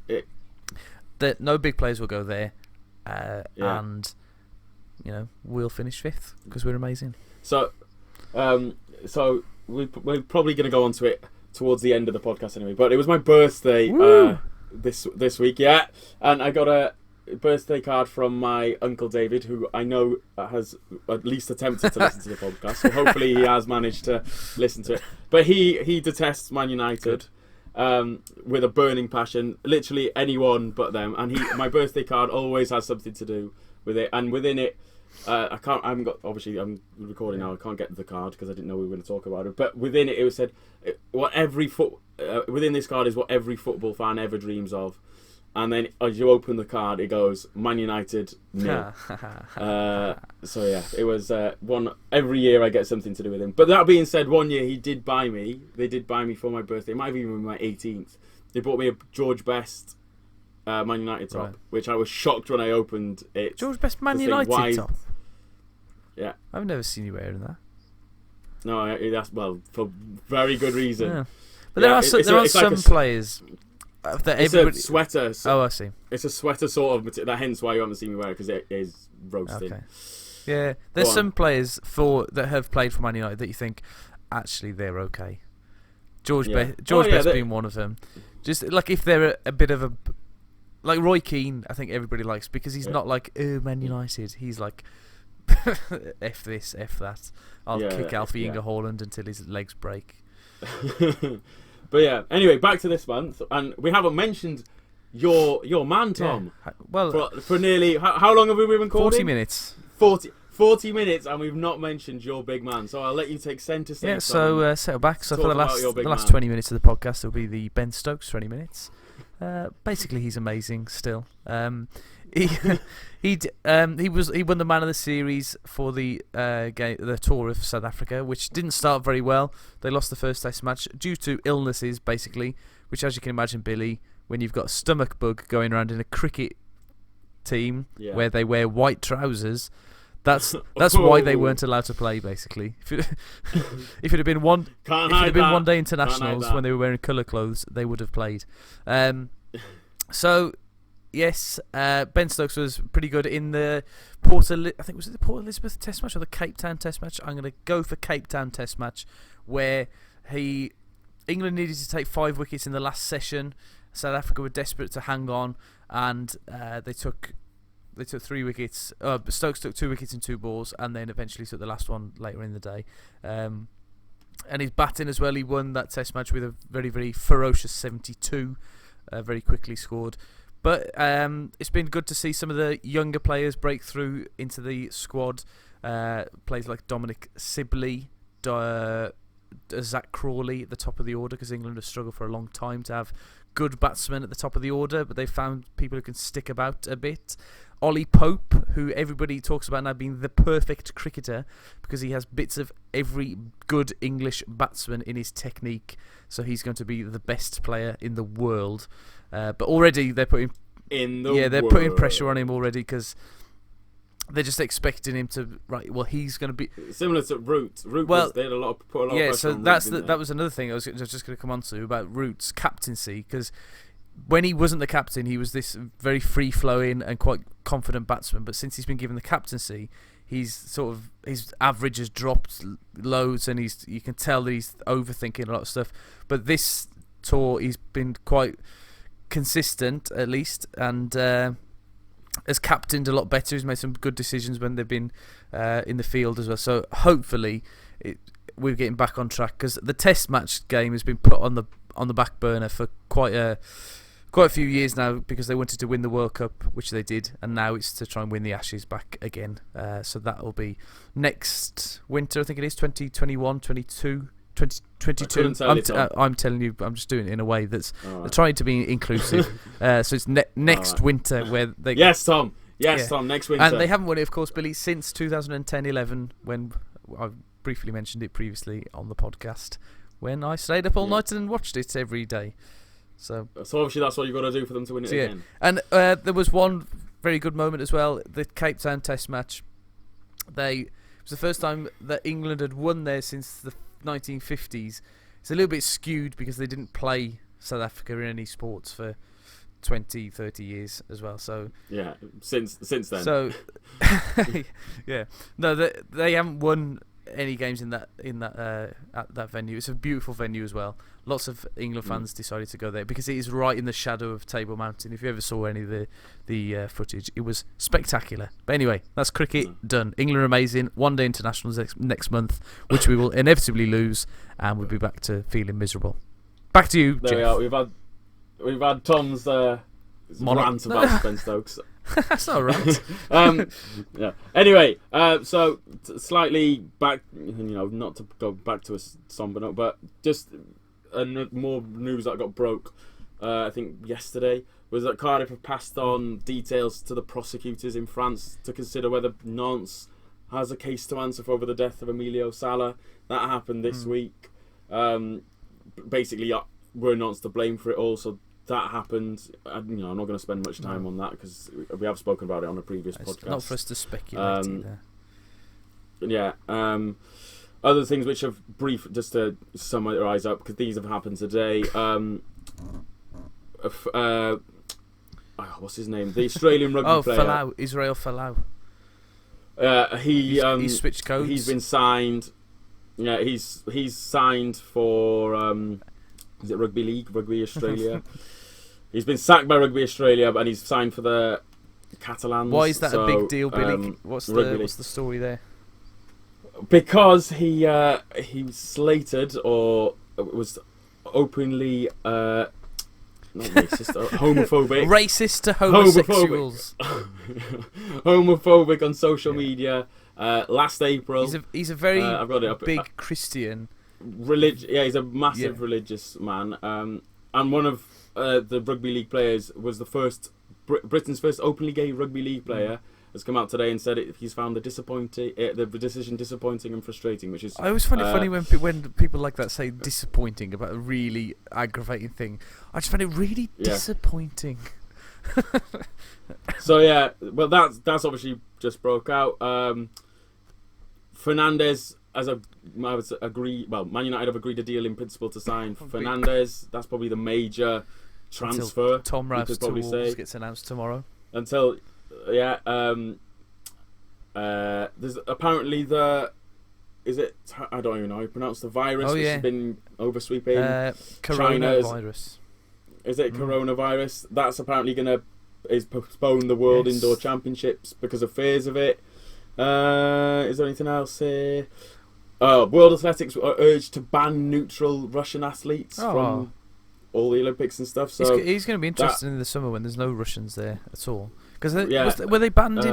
that no big players will go there, and we'll finish 5th because we're amazing. So we're probably going to go on to it towards the end of the podcast anyway. But it was my birthday this week, and I got a birthday card from my Uncle David, who I know has at least attempted to listen to the podcast. So hopefully he has managed to listen to it. But he detests Man United with a burning passion. Literally anyone but them. And my birthday card always has something to do with it. And within it, I'm recording now. I can't get the card because I didn't know we were going to talk about it. But within it, it said within this card is what every football fan ever dreams of. And then as you open the card, it goes Man United 0. So yeah, it was one. Every year I get something to do with him. But that being said, one year they did buy me for my birthday. It might have even been my 18th. They bought me a George Best Man United top, which I was shocked when I opened it. George Best Man United top? Yeah. I've never seen you wearing that. No, that's for very good reason. Yeah. But there are some players that it's everybody... a sweater. Oh, I see. It's a sweater sort of material. Hence why you haven't seen me wear it, because it is roasted. Okay. Yeah, there's some players that have played for Man United that you think, actually, they're okay. George Best's been one of them. Just like if they're a bit of a... Like Roy Keane, I think everybody likes, because he's not like, oh, Man United. He's like, F this, F that. I'll kick Alfie Inge Haaland until his legs break. But yeah, anyway, back to this month, and we haven't mentioned your man, Tom. Yeah. Well, for nearly how long have we been recording? 40 minutes. 40 minutes, and we've not mentioned your big man. So I'll let you take centre stage. Yeah. So settle back. So for the last 20 minutes of the podcast, it'll be the Ben Stokes 20 minutes. Basically, he's amazing still. He won the Man of the Series for the tour of South Africa, which didn't start very well. They lost the first Test match due to illnesses, basically. Which, as you can imagine, Billy, when you've got a stomach bug going around in a cricket team where they wear white trousers, that's why they weren't allowed to play. Basically, if it had been one day internationals when they were wearing colour clothes, they would have played. So. Yes, Ben Stokes was pretty good in the I think was it the Port Elizabeth Test match or the Cape Town Test match? I'm going to go for Cape Town Test match, where England needed to take 5 wickets in the last session. South Africa were desperate to hang on, and they took 3 wickets. Stokes took 2 wickets in 2 balls, and then eventually took the last one later in the day. And his batting as well. He won that Test match with a very, very ferocious 72. Very quickly scored. But it's been good to see some of the younger players break through into the squad. Players like Dominic Sibley, Zach Crawley at the top of the order, because England have struggled for a long time to have good batsmen at the top of the order, but they've found people who can stick about a bit. Ollie Pope, who everybody talks about now being the perfect cricketer, because he has bits of every good English batsman in his technique, so he's going to be the best player in the world. But already they're putting putting pressure on him already, because they're just expecting him to he's going to be similar to Root. They had put a lot of pressure on Root, that was another thing I was just going to come on to about Root's captaincy, because when he wasn't the captain, he was this very free-flowing and quite confident batsman. But since he's been given the captaincy, his average has dropped loads, and you can tell that he's overthinking a lot of stuff. But this tour, he's been quite consistent, at least, and has captained a lot better. He's made some good decisions when they've been in the field as well. So hopefully we're getting back on track, because the Test match game has been put on the back burner for quite a few years now, because they wanted to win the World Cup, which they did, and now it's to try and win the Ashes back again. So that will be next winter, I think it is, 2021, 22. 2022. I'm telling you, I'm just doing it in a way that's trying to be inclusive. So it's next winter where they. Yes, Tom. Tom. Next winter. And they haven't won it, of course, Billy, since 2010-11, when I briefly mentioned it previously on the podcast, when I stayed up all night and watched it every day. So obviously that's what you've got to do for them to win it again. And there was one very good moment as well. The Cape Town Test match. It was the first time that England had won there since the 1950s. It's a little bit skewed because they didn't play South Africa in any sports for 20, 30 years as well. So yeah, since then. So yeah, no, they haven't won any games in that at that venue. It's a beautiful venue as well. Lots of England fans decided to go there because it is right in the shadow of Table Mountain. If you ever saw any of the footage, it was spectacular. But anyway, that's cricket done. England are amazing. One-day internationals next month, which we will inevitably lose, and we'll be back to feeling miserable. Back to you, There Jeff. we are. We've had Tom's rant about Ben Stokes. That's not right. Yeah. Anyway, so slightly back, not to go back to a somber note, but just more news that got broke I think yesterday, was that Cardiff have passed on details to the prosecutors in France to consider whether Nantes has a case to answer for over the death of Emilio Sala. That happened this week. Basically, were Nantes to blame for it all, so that happened. I'm not going to spend much time on that because we have spoken about it on a previous podcast. Not for us to speculate either. Yeah. Other things which have brief, just to summarise up, because these have happened today. What's his name? The Australian rugby player. Folau, Israel Folau. He switched codes. He's been signed. Yeah, he's signed for is it Rugby League, Rugby Australia? He's been sacked by Rugby Australia, and he's signed for the Catalans. Why is that a big deal, Billy? What's the story there? Because he was slated or was openly not racist, homophobic. Racist to homosexuals. Homophobic on social media last April. He's a very big Christian. He's a massive religious man. And one of the rugby league players was the first Britain's first openly gay rugby league player. Has come out today and said he's found the decision disappointing and frustrating, which is. I always find it funny when people like that say disappointing about a really aggravating thing. I just find it really disappointing. So yeah, well that's obviously just broke out. Fernandes, I would agree. Well, Man United have agreed a deal in principle to sign Fernandes. That's probably the major transfer. Until Tom Rath's to Wolves gets announced tomorrow. There's apparently I don't even know how you pronounce the virus which has been oversweeping coronavirus. Is it coronavirus? That's apparently is postpone the World Indoor Championships because of fears of it. Is there anything else here? World Athletics are urged to ban neutral Russian athletes from all the Olympics and stuff. So he's going to be interested in the summer when there's no Russians there at all. Because were they banned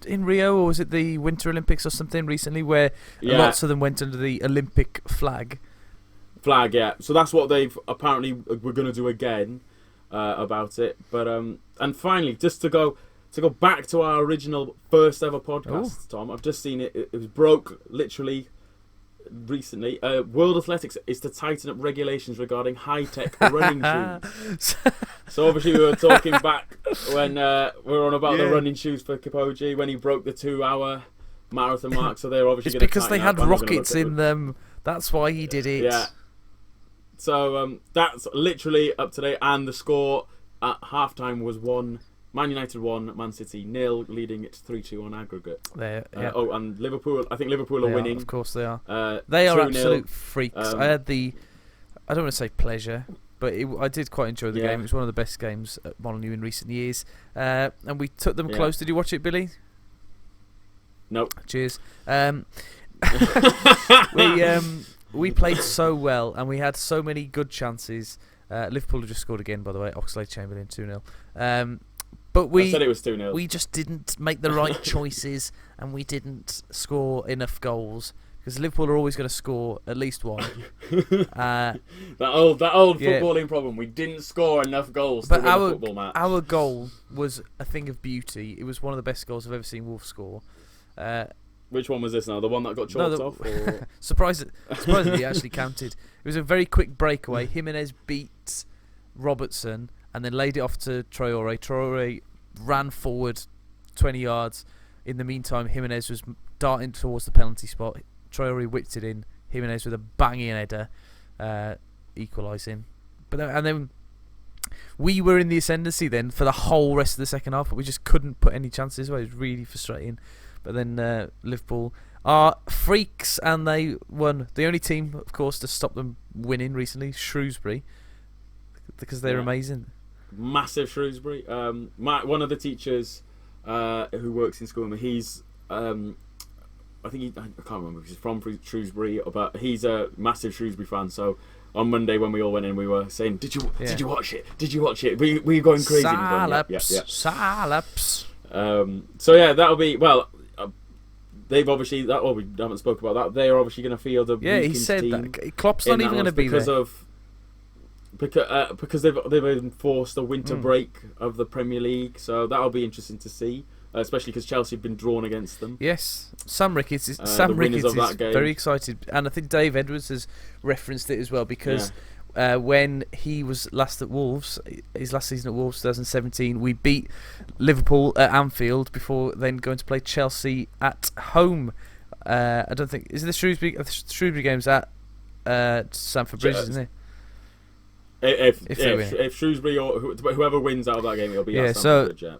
in Rio, or was it the Winter Olympics or something recently where lots of them went under the Olympic flag? So that's what they've apparently we're going to do again about it. But and finally, just to go back to our original first ever podcast, Tom. I've just seen it. It was broke literally recently. World Athletics is to tighten up regulations regarding high-tech running shoes. So obviously we were talking back when we were on about the running shoes for Kipoji when he broke the 2-hour marathon mark. So they're obviously it's because they had rockets in them. That's why he did it. Yeah. So that's literally up to date, and the score at halftime was Man United 1, Man City 0, leading it 3-2 on aggregate. And Liverpool. I think Liverpool are winning. Of course they are. They are 2-0. Absolute freaks. I had I don't want to say pleasure, but I did quite enjoy the game. It was one of the best games at Molineux in recent years. And we took them close. Did you watch it, Billy? Nope. Cheers. We played so well, and we had so many good chances. Liverpool have just scored again, by the way. Oxlade-Chamberlain 2-0. But I said it was 2-0. We just didn't make the right choices, and we didn't score enough goals. Because Liverpool are always going to score at least one. That old footballing problem. We didn't score enough goals to win a football match. Our goal was a thing of beauty. It was one of the best goals I've ever seen Wolves score. Which one was this now? The one that got chalked off? Or? Surprisingly, it actually counted. It was a very quick breakaway. Jimenez beat Robertson and then laid it off to Traore. Traore ran forward 20 yards. In the meantime, Jimenez was darting towards the penalty spot. Traore whipped it in. Jimenez with a banging header, equalising. And then we were in the ascendancy then for the whole rest of the second half, but we just couldn't put any chances away. It was really frustrating. But then Liverpool are freaks, and they won. The only team, of course, to stop them winning recently, Shrewsbury, because they're amazing. Massive Shrewsbury. One of the teachers who works in school, he's I can't remember if he's from Shrewsbury, but he's a massive Shrewsbury fan. So on Monday when we all went in, we were saying, "Did you watch it? Did you watch it? Were you going crazy?" Salaps. So yeah, that'll be they've obviously we haven't spoken about that. They are obviously going to field a he said team that Klopp's not even going to be there because they've enforced a winter break of the Premier League, so that'll be interesting to see, especially because Chelsea have been drawn against them. Yes, Sam Ricketts is very excited, and I think Dave Edwards has referenced it as well because when he was last at Wolves, his last season at Wolves, 2017, we beat Liverpool at Anfield before then going to play Chelsea at home. I don't think is it the Shrewsbury games at Stamford Bridge, isn't it? If Shrewsbury or whoever wins out of that game, it'll be at Stamford Bridge.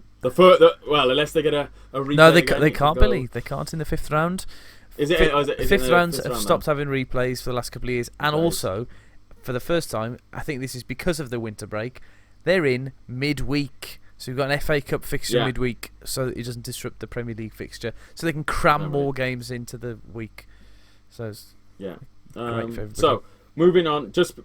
Unless they get a replay. No, they can't. Billy, they can't in the fifth round. Fifth rounds have stopped having replays for the last couple of years, and also for the first time, I think this is because of the winter break. They're in midweek, so we've got an FA Cup fixture midweek, so that it doesn't disrupt the Premier League fixture, so they can cram more games into the week. So it's great for everybody. Moving on, just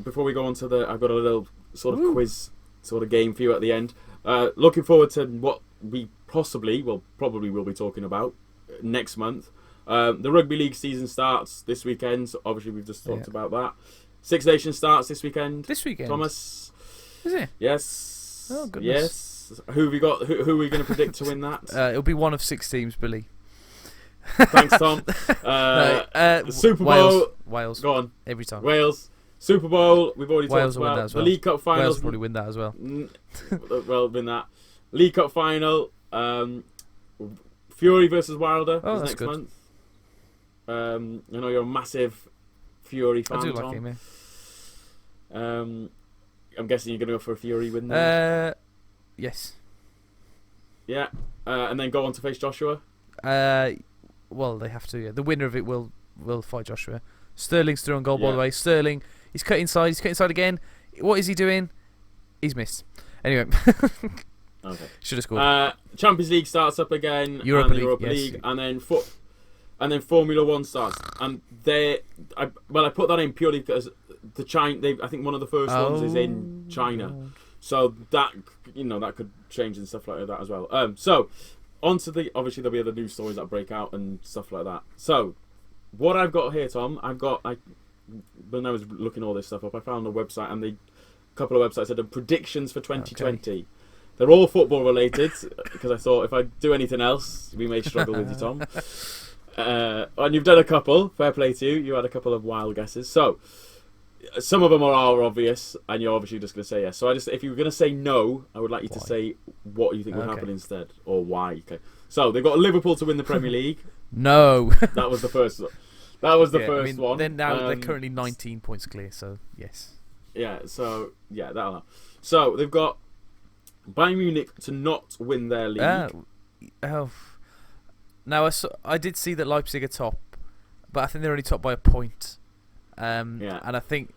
before we go on to I've got a little sort of quiz sort of game for you at the end. Looking forward to what we probably will be talking about next month. The Rugby League season starts this weekend. So obviously, we've just talked about that. Six Nations starts this weekend. Thomas. Is it? Yes. Oh, goodness. Yes. Who have we got? Who are we going to predict to win that? It'll be one of 6 teams, Billy. Thanks, Tom. The Super Bowl. Wales. Go on. Every time. Wales. Super Bowl. We've already Wales talked about. Win that as well. The League Cup finals. Wales will probably win that as well. Win that. League Cup final. Fury versus Wilder is next month. I know you're a massive Fury fan, I do Tom. like him, I'm guessing you're going to go for a Fury win there? Yes. Yeah. And then go on to face Joshua? Well, they have to, yeah. The winner of it will fight Joshua. Sterling's through on goal, by the way. Sterling, he's cut inside again. What is he doing? He's missed. Anyway. Okay. Should have scored. Champions League starts up again. Europa League. And then Formula 1 starts. And I put that in purely because I think one of the first ones is in China. So that could change and stuff like that as well. So onto obviously there'll be other news stories that break out and stuff like that. So what I've got here, Tom, when I was looking all this stuff up, I found a website and a couple of websites that had predictions for 2020. Okay. They're all football related because I thought if I do anything else, we may struggle with you, Tom. And you've done a couple. Fair play to you. You had a couple of wild guesses. So some of them are obvious, and you're obviously just going to say yes. So if you were going to say no, I would like you to say what you think would happen instead, or why. Okay. So they've got Liverpool to win the Premier League. No. That was the first one. That was the first one. Then now they're currently 19 points clear, so yes. Yeah, so, that'll help. So they've got Bayern Munich to not win their league. Now, I did see that Leipzig are top, but I think they're only top by a point. And I think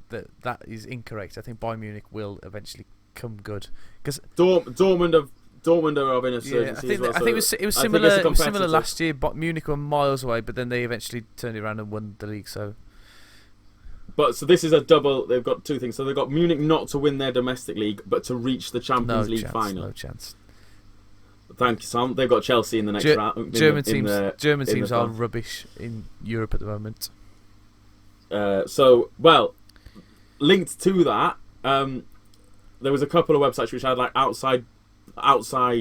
that is incorrect. I think Bayern Munich will eventually come good because Dortmund are in a surgency. I think, as well, I think it was similar last year. But Munich were miles away, but then they eventually turned it around and won the league. So this is a double. They've got two things. So they've got Munich not to win their domestic league, but to reach the Champions League final. No chance. Thank you, Sam. They've got Chelsea in the next round. German teams are rubbish in Europe at the moment. Linked to that, there was a couple of websites which had like outside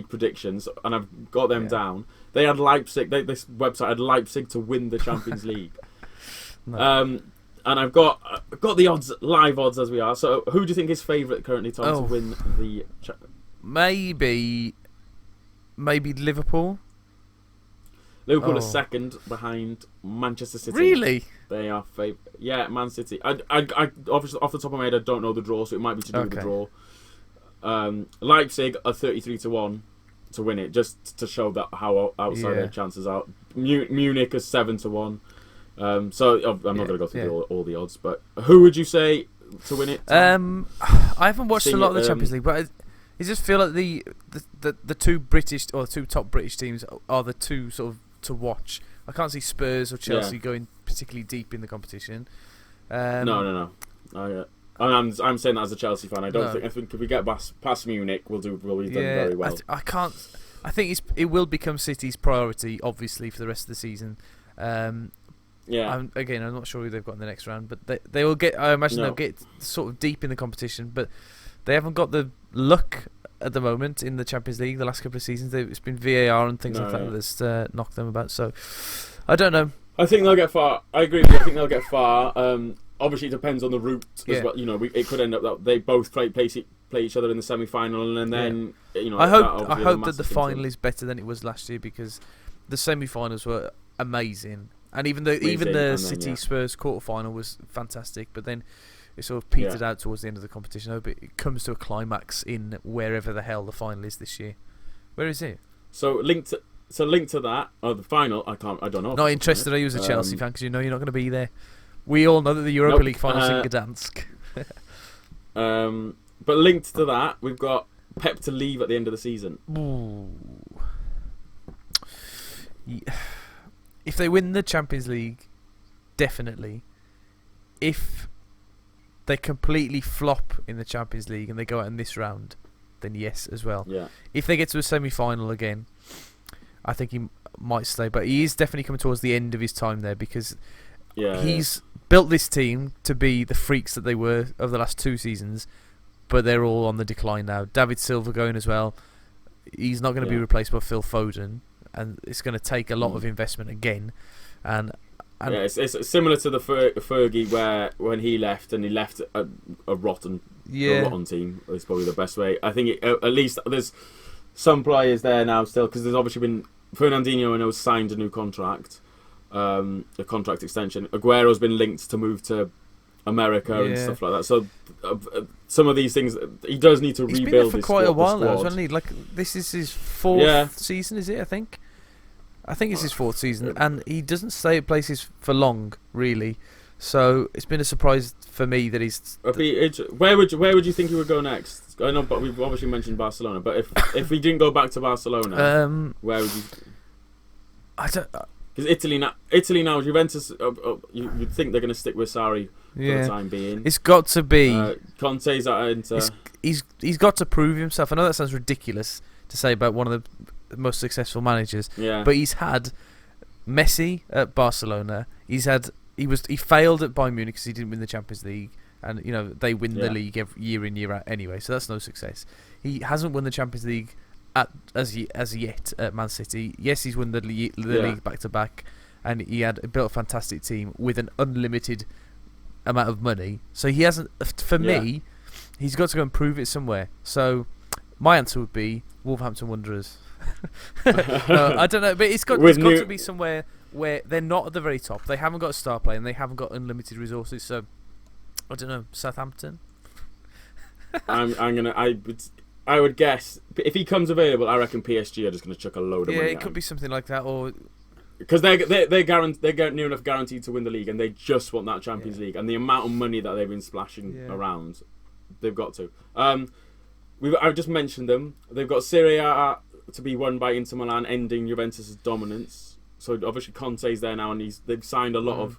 predictions, and I've got them down. They had Leipzig. This website had Leipzig to win the Champions League. No. And I've got the live odds as we are. So who do you think is favourite currently, Tom, to win the? Maybe Liverpool. Liverpool is second behind Manchester City. Really? They are favourite. Yeah, Man City. I obviously off the top of my head I don't know the draw, so it might be to do with the draw. Leipzig are 33-1 to win it, just to show that how outside their chances are. Munich is 7-1. So I'm not going to go through all the odds, but who would you say to win it? I haven't watched a lot of the Champions League, but I just feel like the two British or two top British teams are the two sort of to watch. I can't see Spurs or Chelsea going particularly deep in the competition. No. I'm saying that as a Chelsea fan. I think if we get past Munich, we'll be done very well. I can't. I think it will become City's priority, obviously, for the rest of the season. Yeah. I'm not sure who they've got in the next round, but they will get. I imagine they'll get sort of deep in the competition, but they haven't got the luck at the moment in the Champions League. The last couple of seasons, it's been VAR and things like that that's knocked them about. So I don't know. I think they'll get far. I agree with you. I think they'll get far. Obviously, it depends on the route as well. You know, it could end up that they both play each other in the semi-final, and then you know. I hope that the final is better than it was last year, because the semi-finals were amazing, and even the City Spurs quarter-final was fantastic. But then it sort of petered out towards the end of the competition. I hope it comes to a climax in wherever the hell the final is this year. Where is it? So linked to that, the final. I don't know. Not interested. Are you as a Chelsea fan, because you know you're not going to be there. We all know that the Europa League final's in Gdansk. But linked to that, we've got Pep to leave at the end of the season. Ooh. If they win the Champions League, definitely. If they completely flop in the Champions League and they go out in this round, then yes as well. Yeah. If they get to a semi-final again, I think he might stay. But he is definitely coming towards the end of his time there, because he's built this team to be the freaks that they were over the last 2 seasons, but they're all on the decline now. David Silva going as well. He's not going to be replaced by Phil Foden, and it's going to take a lot of investment again. And it's similar to the Fergie, where when he left a rotten team is probably the best way. I think at least there's some players there now still, because there's obviously been Fernandinho, I know, signed a new contract. A contract extension. Aguero's been linked to move to America and stuff like that. So some of these things, he does need to rebuild. He's been there for quite a while now, hasn't he? Like, this is his 4th season, is it? I think it's his 4th season, and he doesn't stay at places for long, really. So it's been a surprise for me that he's. Where would you think he would go next? I know, but we've obviously mentioned Barcelona. But if he didn't go back to Barcelona, where would you? I don't. Because Italy now, Juventus, you'd think they're going to stick with Sarri for the time being. It's got to be. Conte's at Inter. He's got to prove himself. I know that sounds ridiculous to say about one of the most successful managers. Yeah. But he's had Messi at Barcelona. He failed at Bayern Munich because he didn't win the Champions League, and you know they win the league every year in, year out anyway. So that's no success. He hasn't won the Champions League as yet at Man City. Yes, he's won the league back to back, and he had built a fantastic team with an unlimited amount of money. So he hasn't. For me, he's got to go and prove it somewhere. So my answer would be Wolverhampton Wanderers. No, I don't know, but it's got to be somewhere where they're not at the very top. They haven't got a star player and they haven't got unlimited resources. So I don't know, Southampton. I would guess if he comes available, I reckon PSG are just going to chuck a load of money. Yeah, it could be something like that, or because they're near enough guaranteed to win the league, and they just want that Champions League, and the amount of money that they've been splashing around, they've got to. I've just mentioned them. They've got Serie A to be won by Inter Milan, ending Juventus' dominance. So obviously Conte's there now, and they've signed a lot of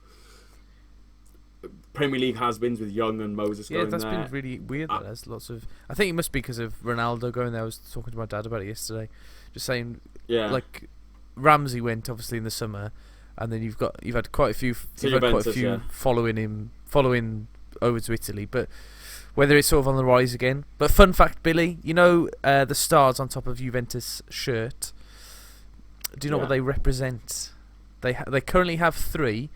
Premier League has-beens with Young and Moses going there. Yeah, that's been really weird. There's lots of. I think it must be because of Ronaldo going there. I was talking to my dad about it yesterday, just saying, like Ramsey went obviously in the summer, and then you've had quite a few following over to Italy, but whether it's sort of on the rise again. But fun fact, Billy, you know the stars on top of Juventus shirt. Do you know what they represent? They currently have 3.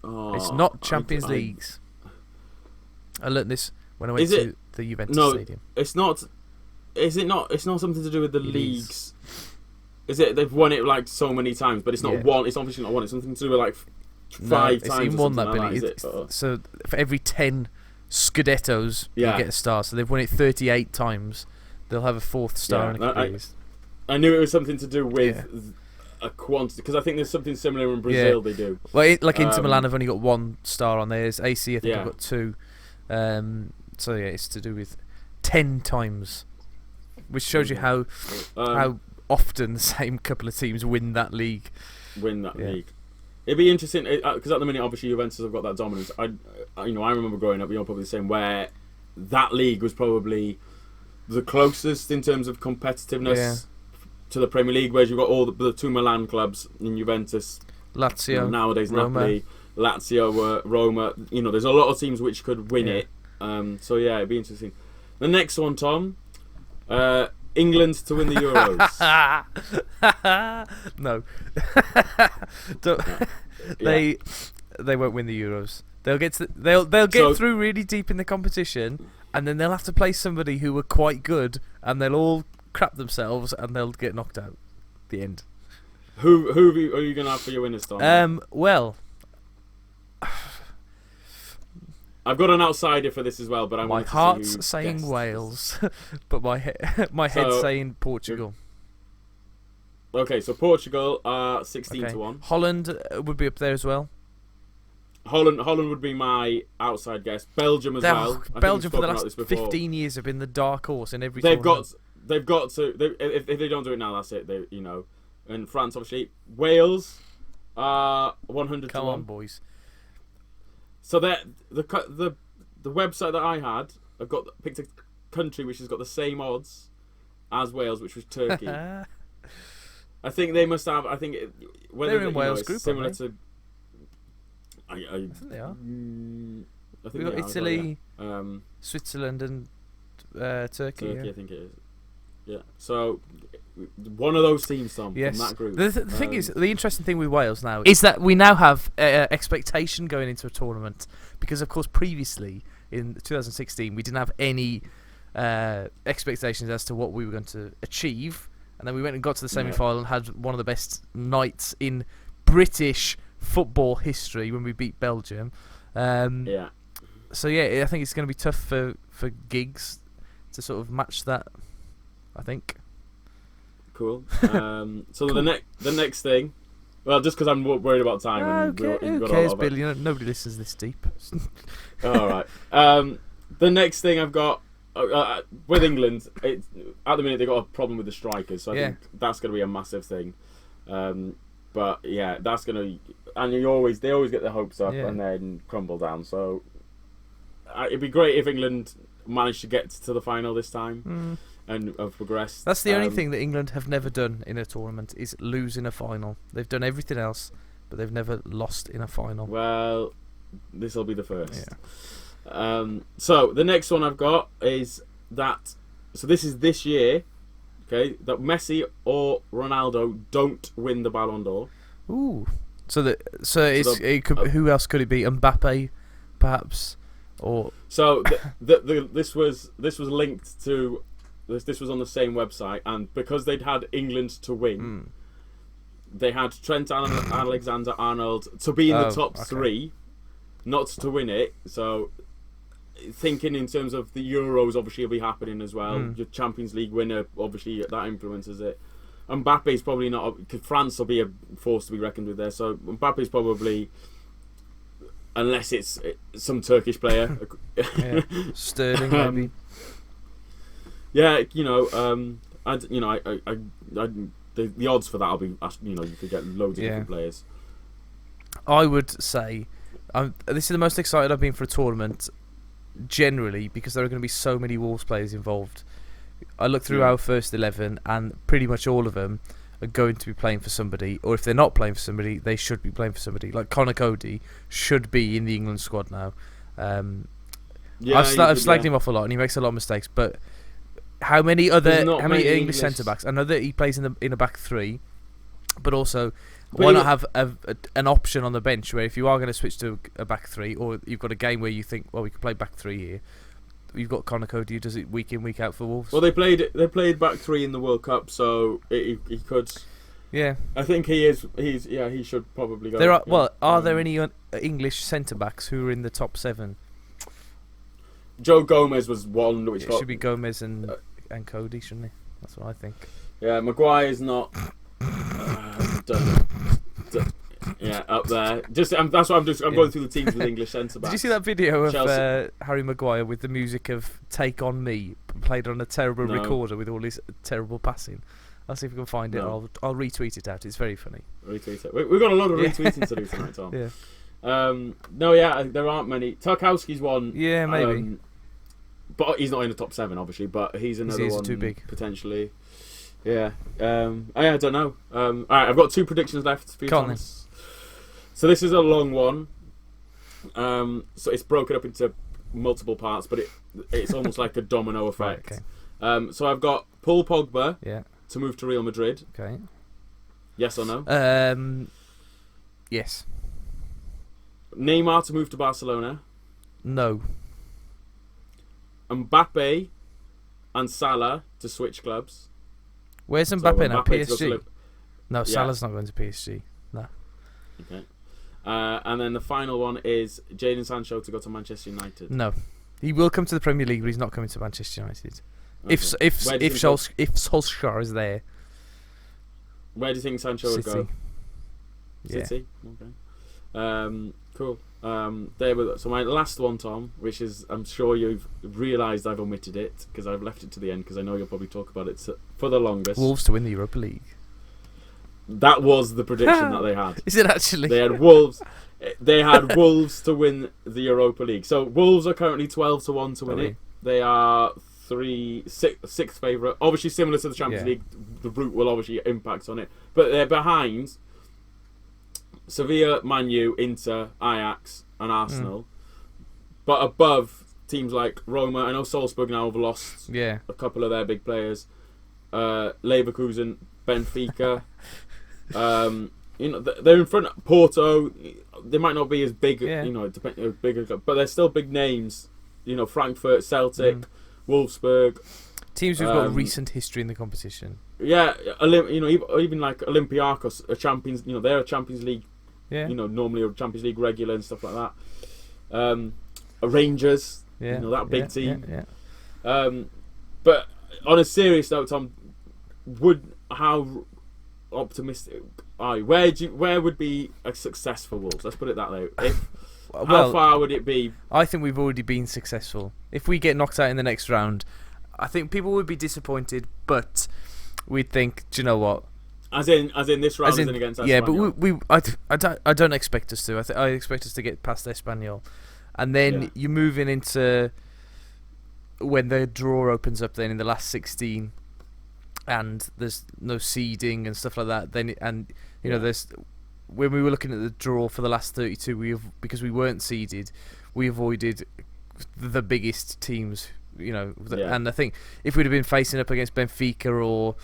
It's not Champions Leagues. I learnt this when I went to the Juventus stadium. It's not. Is it not? It's not something to do with the leagues. Is it? They've won it like so many times, but it's not one. It's obviously not one. It's something to do with like 5 times. It's even won that, Billy. So for every 10 Scudettos, you get a star. So they've won it 38 times. They'll have a 4th star in a couple of years. I knew it was something to do with a quantity, because I think there's something similar in Brazil. They do. Well, Inter Milan have only got 1 star on theirs. AC, I think, have got 2. So it's to do with 10 times, which shows you how often the same couple of teams win that league. League. It'd be interesting because at the minute, obviously, Juventus have got that dominance. I remember growing up, probably the same, where that league was probably the closest in terms of competitiveness to the Premier League, whereas you've got all the 2 Milan clubs in Juventus Lazio, nowadays Roma. Napoli, Lazio, Roma. There's a lot of teams which could win it. So yeah, it'd be interesting. The next one, Tom. England to win the Euros. No. They won't win the Euros. They'll get through really deep in the competition, and then they'll have to play somebody who were quite good, and they'll all crap themselves, and they'll get knocked out. The end. Who are you going to have for your winners, Tom? Well, I've got an outsider for this as well, but my heart's saying Wales, but my head's saying Portugal. Okay, so Portugal are 16-1. Holland would be up there as well. Holland would be my outside guess. Belgium as well. Belgium for the last 15 years have been the dark horse in every. They've got to. If they don't do it now, that's it. And France obviously. Wales are 100-1. Come on, boys. So that the website that I had, picked a country which has got the same odds as Wales, which was Turkey. I think they must have. I think they're in Wales group, similar to. I think they are. I think we've got Italy, Switzerland, and Turkey. I think it is. Yeah. So one of those teams, Tom, from that group. The thing is, the interesting thing with Wales now is that we now have expectation going into a tournament, because of course previously in 2016 we didn't have any expectations as to what we were going to achieve, and then we went and got to the semi-final and had one of the best nights in British football history when we beat Belgium. So I think it's going to be tough for Giggs to sort of match that, I think. Cool. So the next thing, well, just because I'm worried about time. Who cares, Billy? Nobody listens this deep. All right. The next thing I've got with England, at the minute they've got a problem with the strikers, so I think that's going to be a massive thing. But yeah, that's going to, and they always get their hopes up and then crumble down. So it'd be great if England managed to get to the final this time. And have progressed. That's the only thing that England have never done in a tournament, is lose in a final. They've done everything else, but they've never lost in a final. Well, this will be the first. Yeah. So the next one I've got is that. So this is this year. Okay, that Messi or Ronaldo don't win the Ballon d'Or. Ooh. Who else could it be? Mbappe, perhaps, or. So this was linked to. This was on the same website, and because they'd had England to win, they had Trent Alexander-Arnold to be in the top three, not to win it. So, thinking in terms of the Euros, obviously will be happening as well. Your Champions League winner, obviously that influences it. Mbappe's probably not, because France will be a force to be reckoned with there. So Mbappe's probably, unless it's some Turkish player, Sterling maybe. Yeah, the odds for that will be, you could get loads of different players. I would say, this is the most excited I've been for a tournament, generally, because there are going to be so many Wolves players involved. I look through our first 11, and pretty much all of them are going to be playing for somebody, or if they're not playing for somebody, they should be playing for somebody. Like Conor Cody should be in the England squad now. I've slagged him off a lot, and he makes a lot of mistakes, but. How many English centre backs? I know that he plays in a back three, but also why not have an option on the bench where if you are going to switch to a back three, or you've got a game where you think, well, we could play back three here. You've got Conor Cody who does it week in, week out for Wolves. Well, they played back three in the World Cup, so he could. Yeah, I think he is. He should probably go. Are there any English centre backs who are in the top 7? Joe Gomez was one. Which should be Gomez and Cody, shouldn't he? That's what I think. Yeah, Maguire's not. Up there. That's what I'm just. I'm going through the teams with English centre backs. Did you see that video of Harry Maguire with the music of "Take on Me" played on a terrible recorder with all his terrible passing? I'll see if we can find it. I'll retweet it out. It's very funny. Retweet it. We've got a lot of retweeting to do tonight, Tom. There aren't many. Tarkowski's one. Yeah, maybe. But he's not in the top 7, obviously. But he's another one too big potentially. Yeah. I don't know. All right, I've got 2 predictions left for you, Thomas. So this is a long one. So it's broken up into multiple parts, but it's almost like a domino effect. Right, okay. So I've got Paul Pogba to move to Real Madrid. Okay. Yes or no? Yes. Neymar to move to Barcelona. No. Mbappe and Salah to switch clubs. Where's Mbappe now? Mbappe PSG? No, Salah's not going to PSG. No. Okay. And then the final one is Jadon Sancho to go to Manchester United. No. He will come to the Premier League, but he's not coming to Manchester United. Okay. If Solskjaer is there. Where do you think Sancho would go? City. Okay. Cool. So my last one, Tom, which is, I'm sure you've realised I've omitted it because I've left it to the end because I know you'll probably talk about it for the longest. Wolves to win the Europa League. That was the prediction that they had. Is it actually? They had Wolves. They had Wolves to win the Europa League. So Wolves are currently 12-1 to win it. They are sixth favourite. Obviously similar to the Champions League. The route will obviously impact on it, but they're behind Sevilla, Man U, Inter, Ajax, and Arsenal. But above teams like Roma. I know Salzburg now have lost a couple of their big players. Leverkusen, Benfica. They're in front of Porto. They might not be as big, but they're still big names. Frankfurt, Celtic, Wolfsburg. Teams who've got recent history in the competition. Yeah, even like Olympiacos, a Champions. They're a Champions League. Yeah. Normally a Champions League regular and stuff like that. Rangers. Yeah. That big team. Yeah. But on a serious note, Tom, how optimistic are you? Where would be a success for Wolves? Let's put it that way. How far would it be? I think we've already been successful. If we get knocked out in the next round, I think people would be disappointed, but we'd think, do you know what? As in this round isn't against Espanyol. Yeah, but I don't expect us to. I expect us to get past Espanyol, and then you're moving into when the draw opens up. Then in the last 16. And there's no seeding and stuff like that. There's when we were looking at the draw for the last 32, because we weren't seeded, we avoided the biggest teams. And I think if we'd have been facing up against Benfica or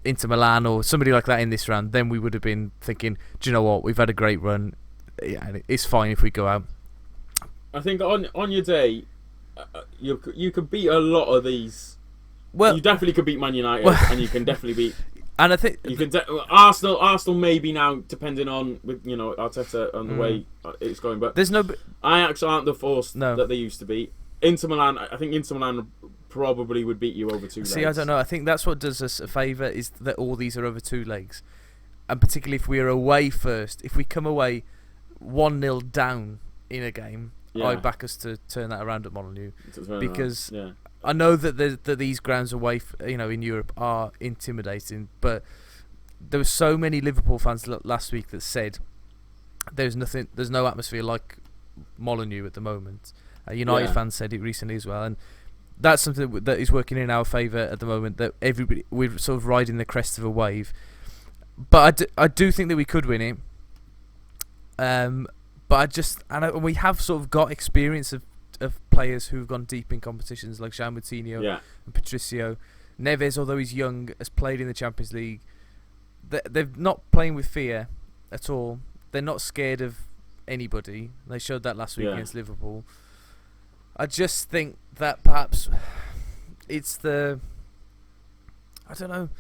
Inter Milan or somebody like that in this round, then we would have been thinking, do you know what? We've had a great run. Yeah, it's fine if we go out. I think on your day, you could beat a lot of these. Well, you definitely could beat Man United, and you can definitely beat. And I think you can. Arsenal maybe now, depending on Arteta and the way it's going. But there's no. Ajax aren't the force that they used to be. Inter Milan, I think Inter Milan probably would beat you over 2 legs. See, I don't know. I think that's what does us a favour is that all these are over 2 legs, and particularly if we are away first. If we come away 1-0 down in a game, I'd back us to turn that around at Molineux because. I know that these grounds away, in Europe are intimidating, but there were so many Liverpool fans last week that said there's no atmosphere like Molineux at the moment. United fans said it recently as well, and that's something that is working in our favour at the moment. That we're sort of riding the crest of a wave, but I do think that we could win it. But we have sort of got experience of players who've gone deep in competitions like Jean Moutinho and Patricio. Neves, although he's young, has played in the Champions League. They're not playing with fear at all. They're not scared of anybody. They showed that last week against Liverpool. I just think that perhaps it's the. I don't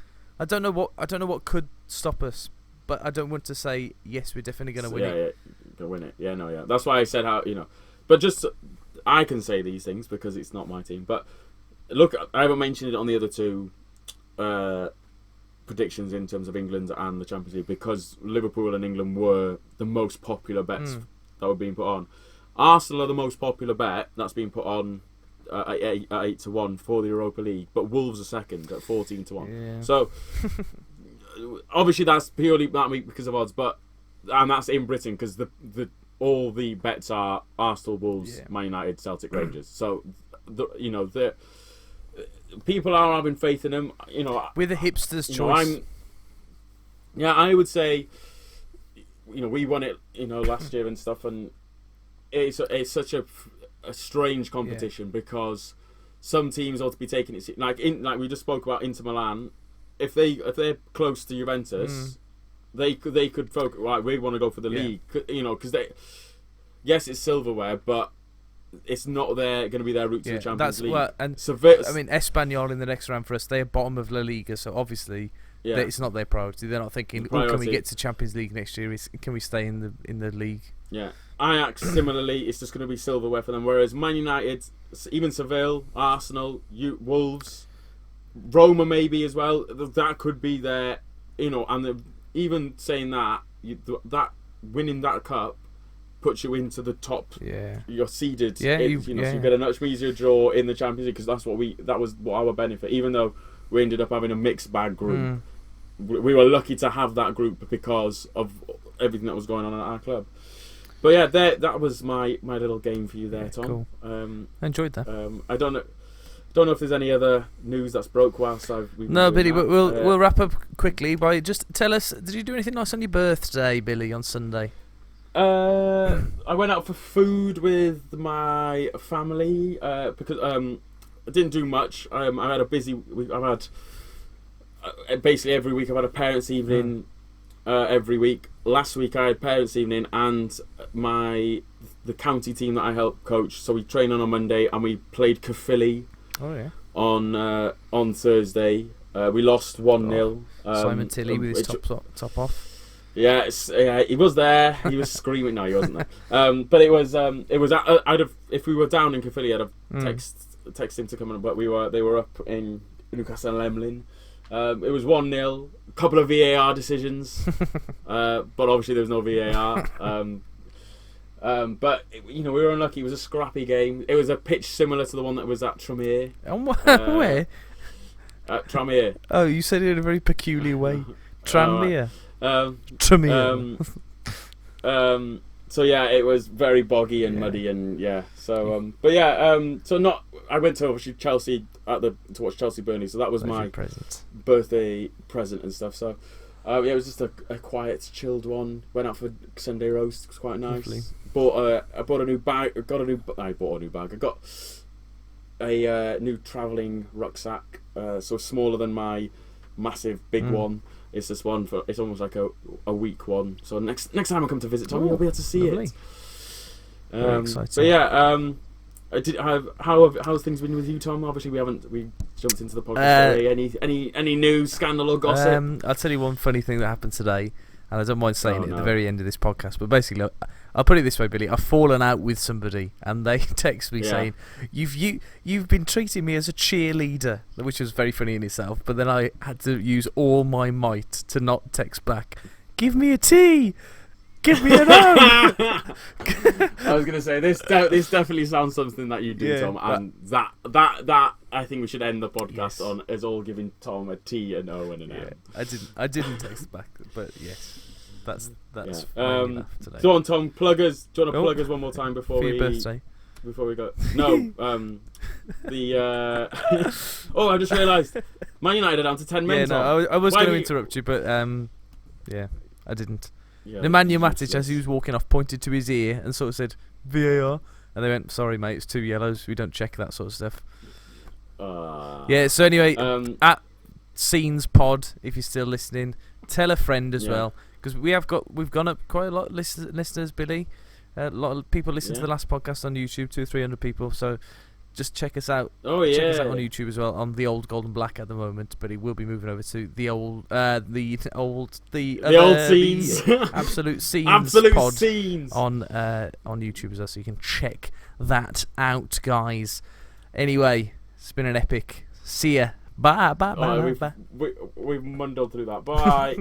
know what could stop us, but I don't want to say yes. We're definitely going to win it. Yeah, going to win it. Yeah. That's why I said how but just. I can say these things because it's not my team. But look, I haven't mentioned it on the other 2 predictions in terms of England and the Champions League because Liverpool and England were the most popular bets that were being put on. Arsenal are the most popular bet that's been put on at 8-1 for the Europa League, but Wolves are second at 14-1. Yeah. So obviously that's purely because of odds, and that's in Britain because all the bets are Arsenal, Wolves, Man United, Celtic, Rangers. So, the people are having faith in them. We're the hipsters' choice. I would say we won it, last year and stuff, and it's such a strange competition because some teams ought to be taking it like we just spoke about Inter Milan. If they're close to Juventus, they could focus. Right, we want to go for the league, because yes, it's silverware, but it's not going to be their route to the Champions League. Espanyol in the next round for us, they're bottom of La Liga, so obviously it's not their priority. They're not thinking, can we get to Champions League next year? Can we stay in the league? Yeah, Ajax similarly, it's just going to be silverware for them. Whereas Man United, even Seville, Arsenal, Wolves, Roma maybe as well. That could be their, and even saying that that winning that cup puts you into the top. Yeah, you're seeded. Yeah, so you get a much easier draw in the Champions League because that was our benefit. Even though we ended up having a mixed bag group, we were lucky to have that group because of everything that was going on at our club. But yeah, that was my little game for you there, Tom. Cool. I enjoyed that. I don't know if there's any other news that's broke whilst No, Billy, but we'll wrap up quickly by just tell us, did you do anything nice on your birthday, Billy, on Sunday? I went out for food with my family because I didn't do much. I had a busy week. I've had basically every week I've had a parents' evening every week. Last week I had parents' evening and the county team that I help coach. So we trained on a Monday and we played Caerphilly on Thursday. We lost 1-0. Simon Tilley with his top off. Yeah, he was there. He was screaming. No, he wasn't there. But it was. I'd have, if we were down in Caerphilly, I'd have text him to come in. But they were up in Newcastle and Emlyn. It was 1-0. A couple of VAR decisions, but obviously there was no VAR. But we were unlucky. It was a scrappy game. It was a pitch similar to the one that was at Tranmere. Where? At Tranmere. Oh, you said it in a very peculiar way. Tranmere. So yeah, it was very boggy and muddy and so I went to obviously Chelsea to watch Chelsea Burnley, so that was my birthday present and stuff. So it was just a quiet, chilled one. Went out for Sunday roast. It was quite nice. Lovely. I bought a new bag. I bought a new bag. I got a new travelling rucksack, so smaller than my massive big one. It's this one it's almost like a week one. So next time I come to visit Tom, you'll be able to see it. Very exciting. So yeah, how's things been with you, Tom? Obviously we jumped into the podcast today. Any news, scandal or gossip? I'll tell you one funny thing that happened today, and I don't mind saying it at the very end of this podcast. But basically, I'll put it this way, Billy. I've fallen out with somebody, and they text me saying, "You've been treating me as a cheerleader," which was very funny in itself. But then I had to use all my might to not text back. Give me a T. Give me an O. I was going to say this definitely sounds something that you do, Tom, and that I think we should end the podcast on is all giving Tom a T, an O, and an M. I didn't text back, but yes. That's today. So on, Tom, pluggers. Do you want to plug us one more time before your birthday? Before we go? No. I just realised Man United are down to 10 men. Yeah, no, I was going to interrupt you, but I didn't. Yeah, Nemanja Matic, as he was walking off, pointed to his ear and sort of said VAR, and they went, "Sorry, mate, it's 2 yellows. We don't check that sort of stuff." So anyway, at Scenes Pod, if you're still listening, tell a friend as well. Because we've gone up quite a lot of listeners, Billy. A lot of people listen to the last podcast on YouTube, 200 or 300 people. So just check us out. Check us out on YouTube as well, on the old Gold and Black at the moment. But he will be moving over to the old Scenes, Absolute Scenes Pod Scenes on YouTube as well. So you can check that out, guys. Anyway, it's been an epic. See ya. Bye. We've mundled through that. Bye.